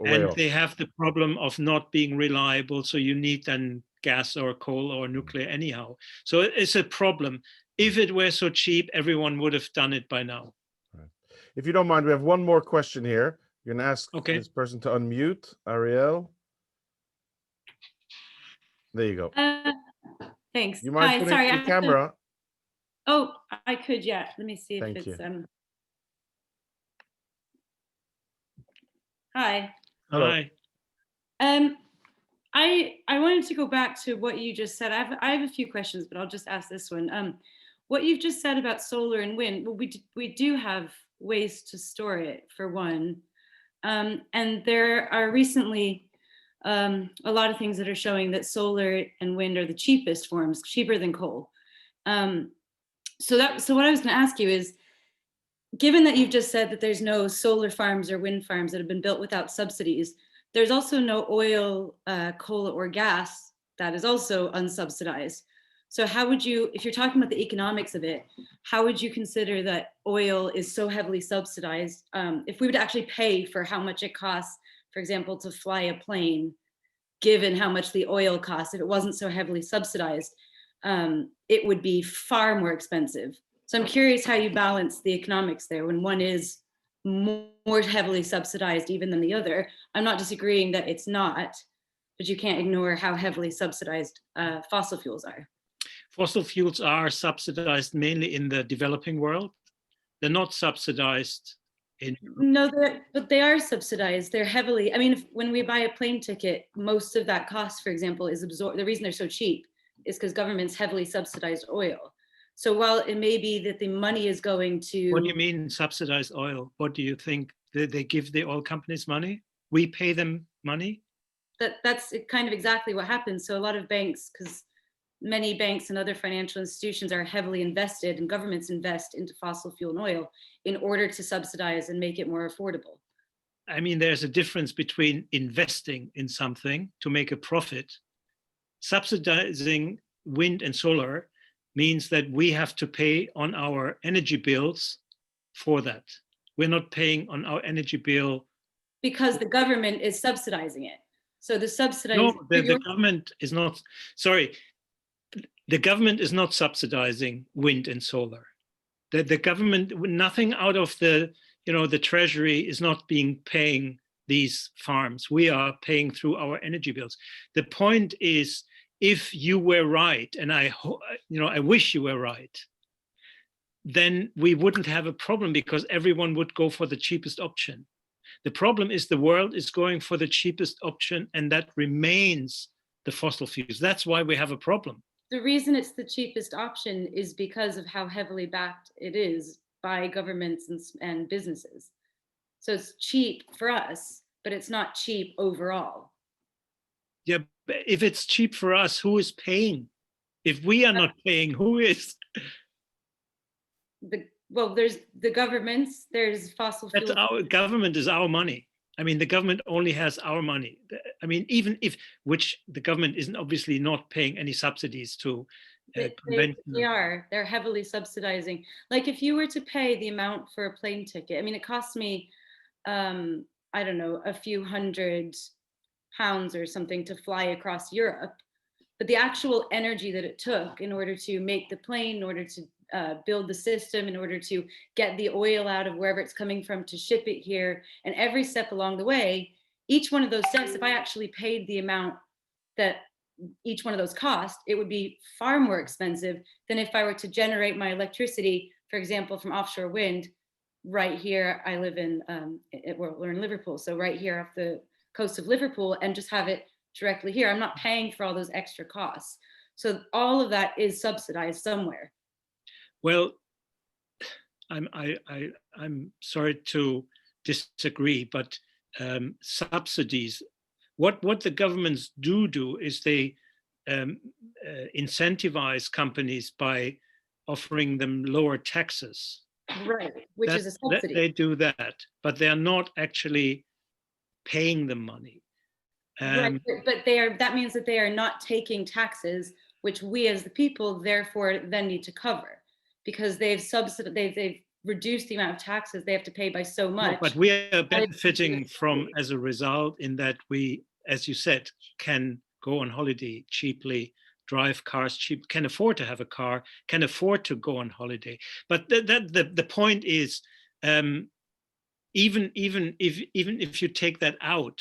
and they have the problem of not being reliable. So you need then gas or coal or nuclear anyhow. So it's a problem. If it were so cheap, everyone would have done it by now. Right. If you don't mind, we have one more question here. You're going to ask this person to unmute. Ariel. There you go. Thanks. You mind putting sorry, your camera? Oh, I could, yeah. Let me see if Thank it's you. Hi. Hello. Hi. I wanted to go back to what you just said. I have a few questions, but I'll just ask this one. What you've just said about solar and wind, well, we do have ways to store it, for one. And there are recently a lot of things that are showing that solar and wind are the cheapest forms, cheaper than coal. So what I was going to ask you is, given that you've just said that there's no solar farms or wind farms that have been built without subsidies, there's also no oil, coal, or gas that is also unsubsidized. So how would you, if you're talking about the economics of it, how would you consider that oil is so heavily subsidized? If we would actually pay for how much it costs, for example, to fly a plane, given how much the oil costs, if it wasn't so heavily subsidized, it would be far more expensive. So I'm curious how you balance the economics there when one is more heavily subsidized even than the other. I'm not disagreeing that it's not, but you can't ignore how heavily subsidized fossil fuels are. Fossil fuels are subsidized mainly in the developing world. They're not subsidized in... No, but they are subsidized. They're heavily, I mean, when we buy a plane ticket, most of that cost, for example, is absorbed. The reason they're so cheap is because governments heavily subsidize oil. So while it may be that the money is going to... What do you mean subsidized oil? What do you think? They give the oil companies money? We pay them money? That's kind of exactly what happens. So a lot of banks, because many banks and other financial institutions are heavily invested, and governments invest into fossil fuel and oil in order to subsidize and make it more affordable. I mean, there's a difference between investing in something to make a profit. Subsidizing wind and solar means that we have to pay on our energy bills for that. We're not paying on our energy bill. Because the government is subsidizing it. So the subsidizing... No, the government is not, sorry. The government is not subsidizing wind and solar. The government, nothing out of the, the treasury is not paying these farms. We are paying through our energy bills. The point is, if you were right, and I wish you were right, then we wouldn't have a problem because everyone would go for the cheapest option. The problem is the world is going for the cheapest option, and that remains the fossil fuels. That's why we have a problem. The reason it's the cheapest option is because of how heavily backed it is by governments and businesses. So it's cheap for us, but it's not cheap overall. Yeah, but if it's cheap for us, who is paying? If we are not paying, who is? Well, there's the governments, there's fossil fuel. That's our government is our money. I mean, the government only has our money. I mean, even if, which the government isn't obviously not paying any subsidies to. They are. They're heavily subsidizing. Like if you were to pay the amount for a plane ticket, I mean, it costs me, I don't know, a few £100 or something to fly across Europe. But the actual energy that it took in order to make the plane, in order to build the system, in order to get the oil out of wherever it's coming from, to ship it here, and every step along the way, each one of those steps, if I actually paid the amount that each one of those cost, it would be far more expensive than if I were to generate my electricity, for example, from offshore wind. Right here, I live in, we're in Liverpool, so right here off the coast of Liverpool, and just have it directly here. I'm not paying for all those extra costs. So all of that is subsidized somewhere. Well, I'm sorry to disagree, but subsidies, what the governments do is they incentivize companies by offering them lower taxes. Right, which is a subsidy. They do that, but they are not actually paying them money. Right, but that means that they are not taking taxes, which we as the people therefore then need to cover, because they've reduced the amount of taxes they have to pay by so much. No, but we are benefiting from, as a result, in that we, as you said, can go on holiday cheaply, drive cars cheap, can afford to have a car, can afford to go on holiday. But the point is, even if you take that out,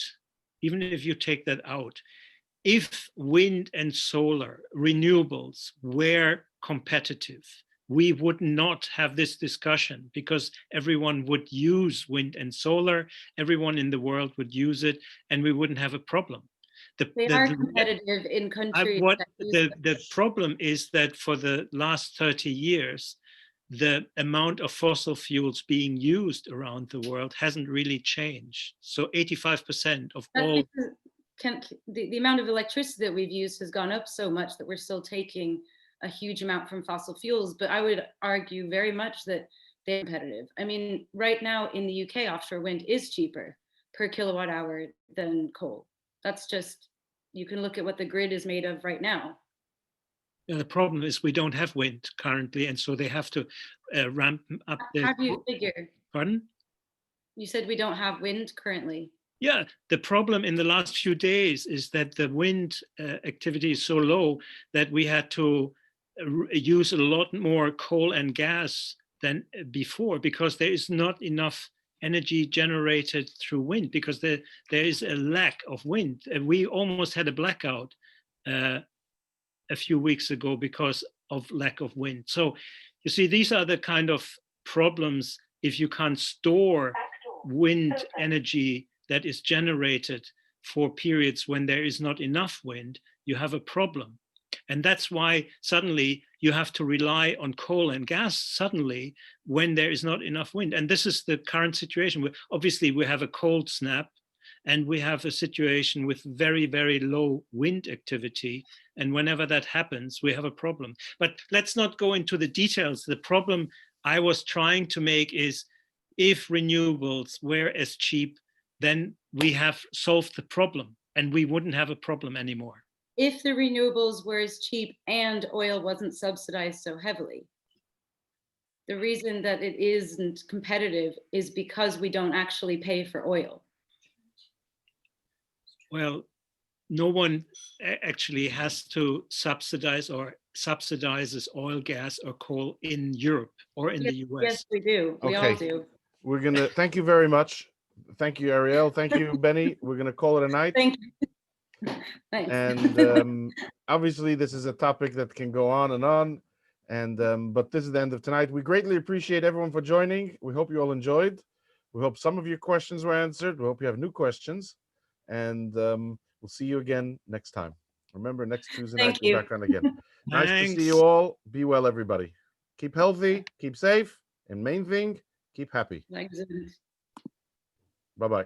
if wind and solar renewables were competitive, we would not have this discussion, because everyone would use wind and solar, everyone in the world would use it, and we wouldn't have a problem. They are competitive in countries. The problem is that for the last 30 years, the amount of fossil fuels being used around the world hasn't really changed. So 85% of all... The amount of electricity that we've used has gone up so much that we're still taking a huge amount from fossil fuels. But I would argue very much that they're competitive. I mean, right now in the UK, offshore wind is cheaper per kilowatt hour than coal. That's just, you can look at what the grid is made of right now. And the problem is we don't have wind currently, and so they have to ramp up. How do you figure? Pardon? You said we don't have wind currently. Yeah, the problem in the last few days is that the wind activity is so low that we had to use a lot more coal and gas than before, because there is not enough energy generated through wind, because there is a lack of wind. We almost had a blackout a few weeks ago because of lack of wind. So you see, these are the kind of problems. If you can't store wind energy that is generated for periods when there is not enough wind, you have a problem. And that's why suddenly you have to rely on coal and gas suddenly when there is not enough wind. And this is the current situation. Obviously, we have a cold snap, and we have a situation with very, very low wind activity. And whenever that happens, we have a problem. But let's not go into the details. The problem I was trying to make is, if renewables were as cheap, then we have solved the problem and we wouldn't have a problem anymore. If the renewables were as cheap and oil wasn't subsidized so heavily. The reason that it isn't competitive is because we don't actually pay for oil. Well, no one actually has to subsidize or subsidizes oil, gas, or coal in Europe or in the US. Yes, we do. We all do. We're going to thank you very much. Thank you, Ariel. Thank you, Benny. We're going to call it a night. Thank you. Thanks. And obviously, this is a topic that can go on and on. And but this is the end of tonight. We greatly appreciate everyone for joining. We hope you all enjoyed. We hope some of your questions were answered. We hope you have new questions. And we'll see you again next time. Remember, next Tuesday night, we're back on again. Nice to see you all. Be well, everybody. Keep healthy, keep safe, and main thing, keep happy. Bye-bye.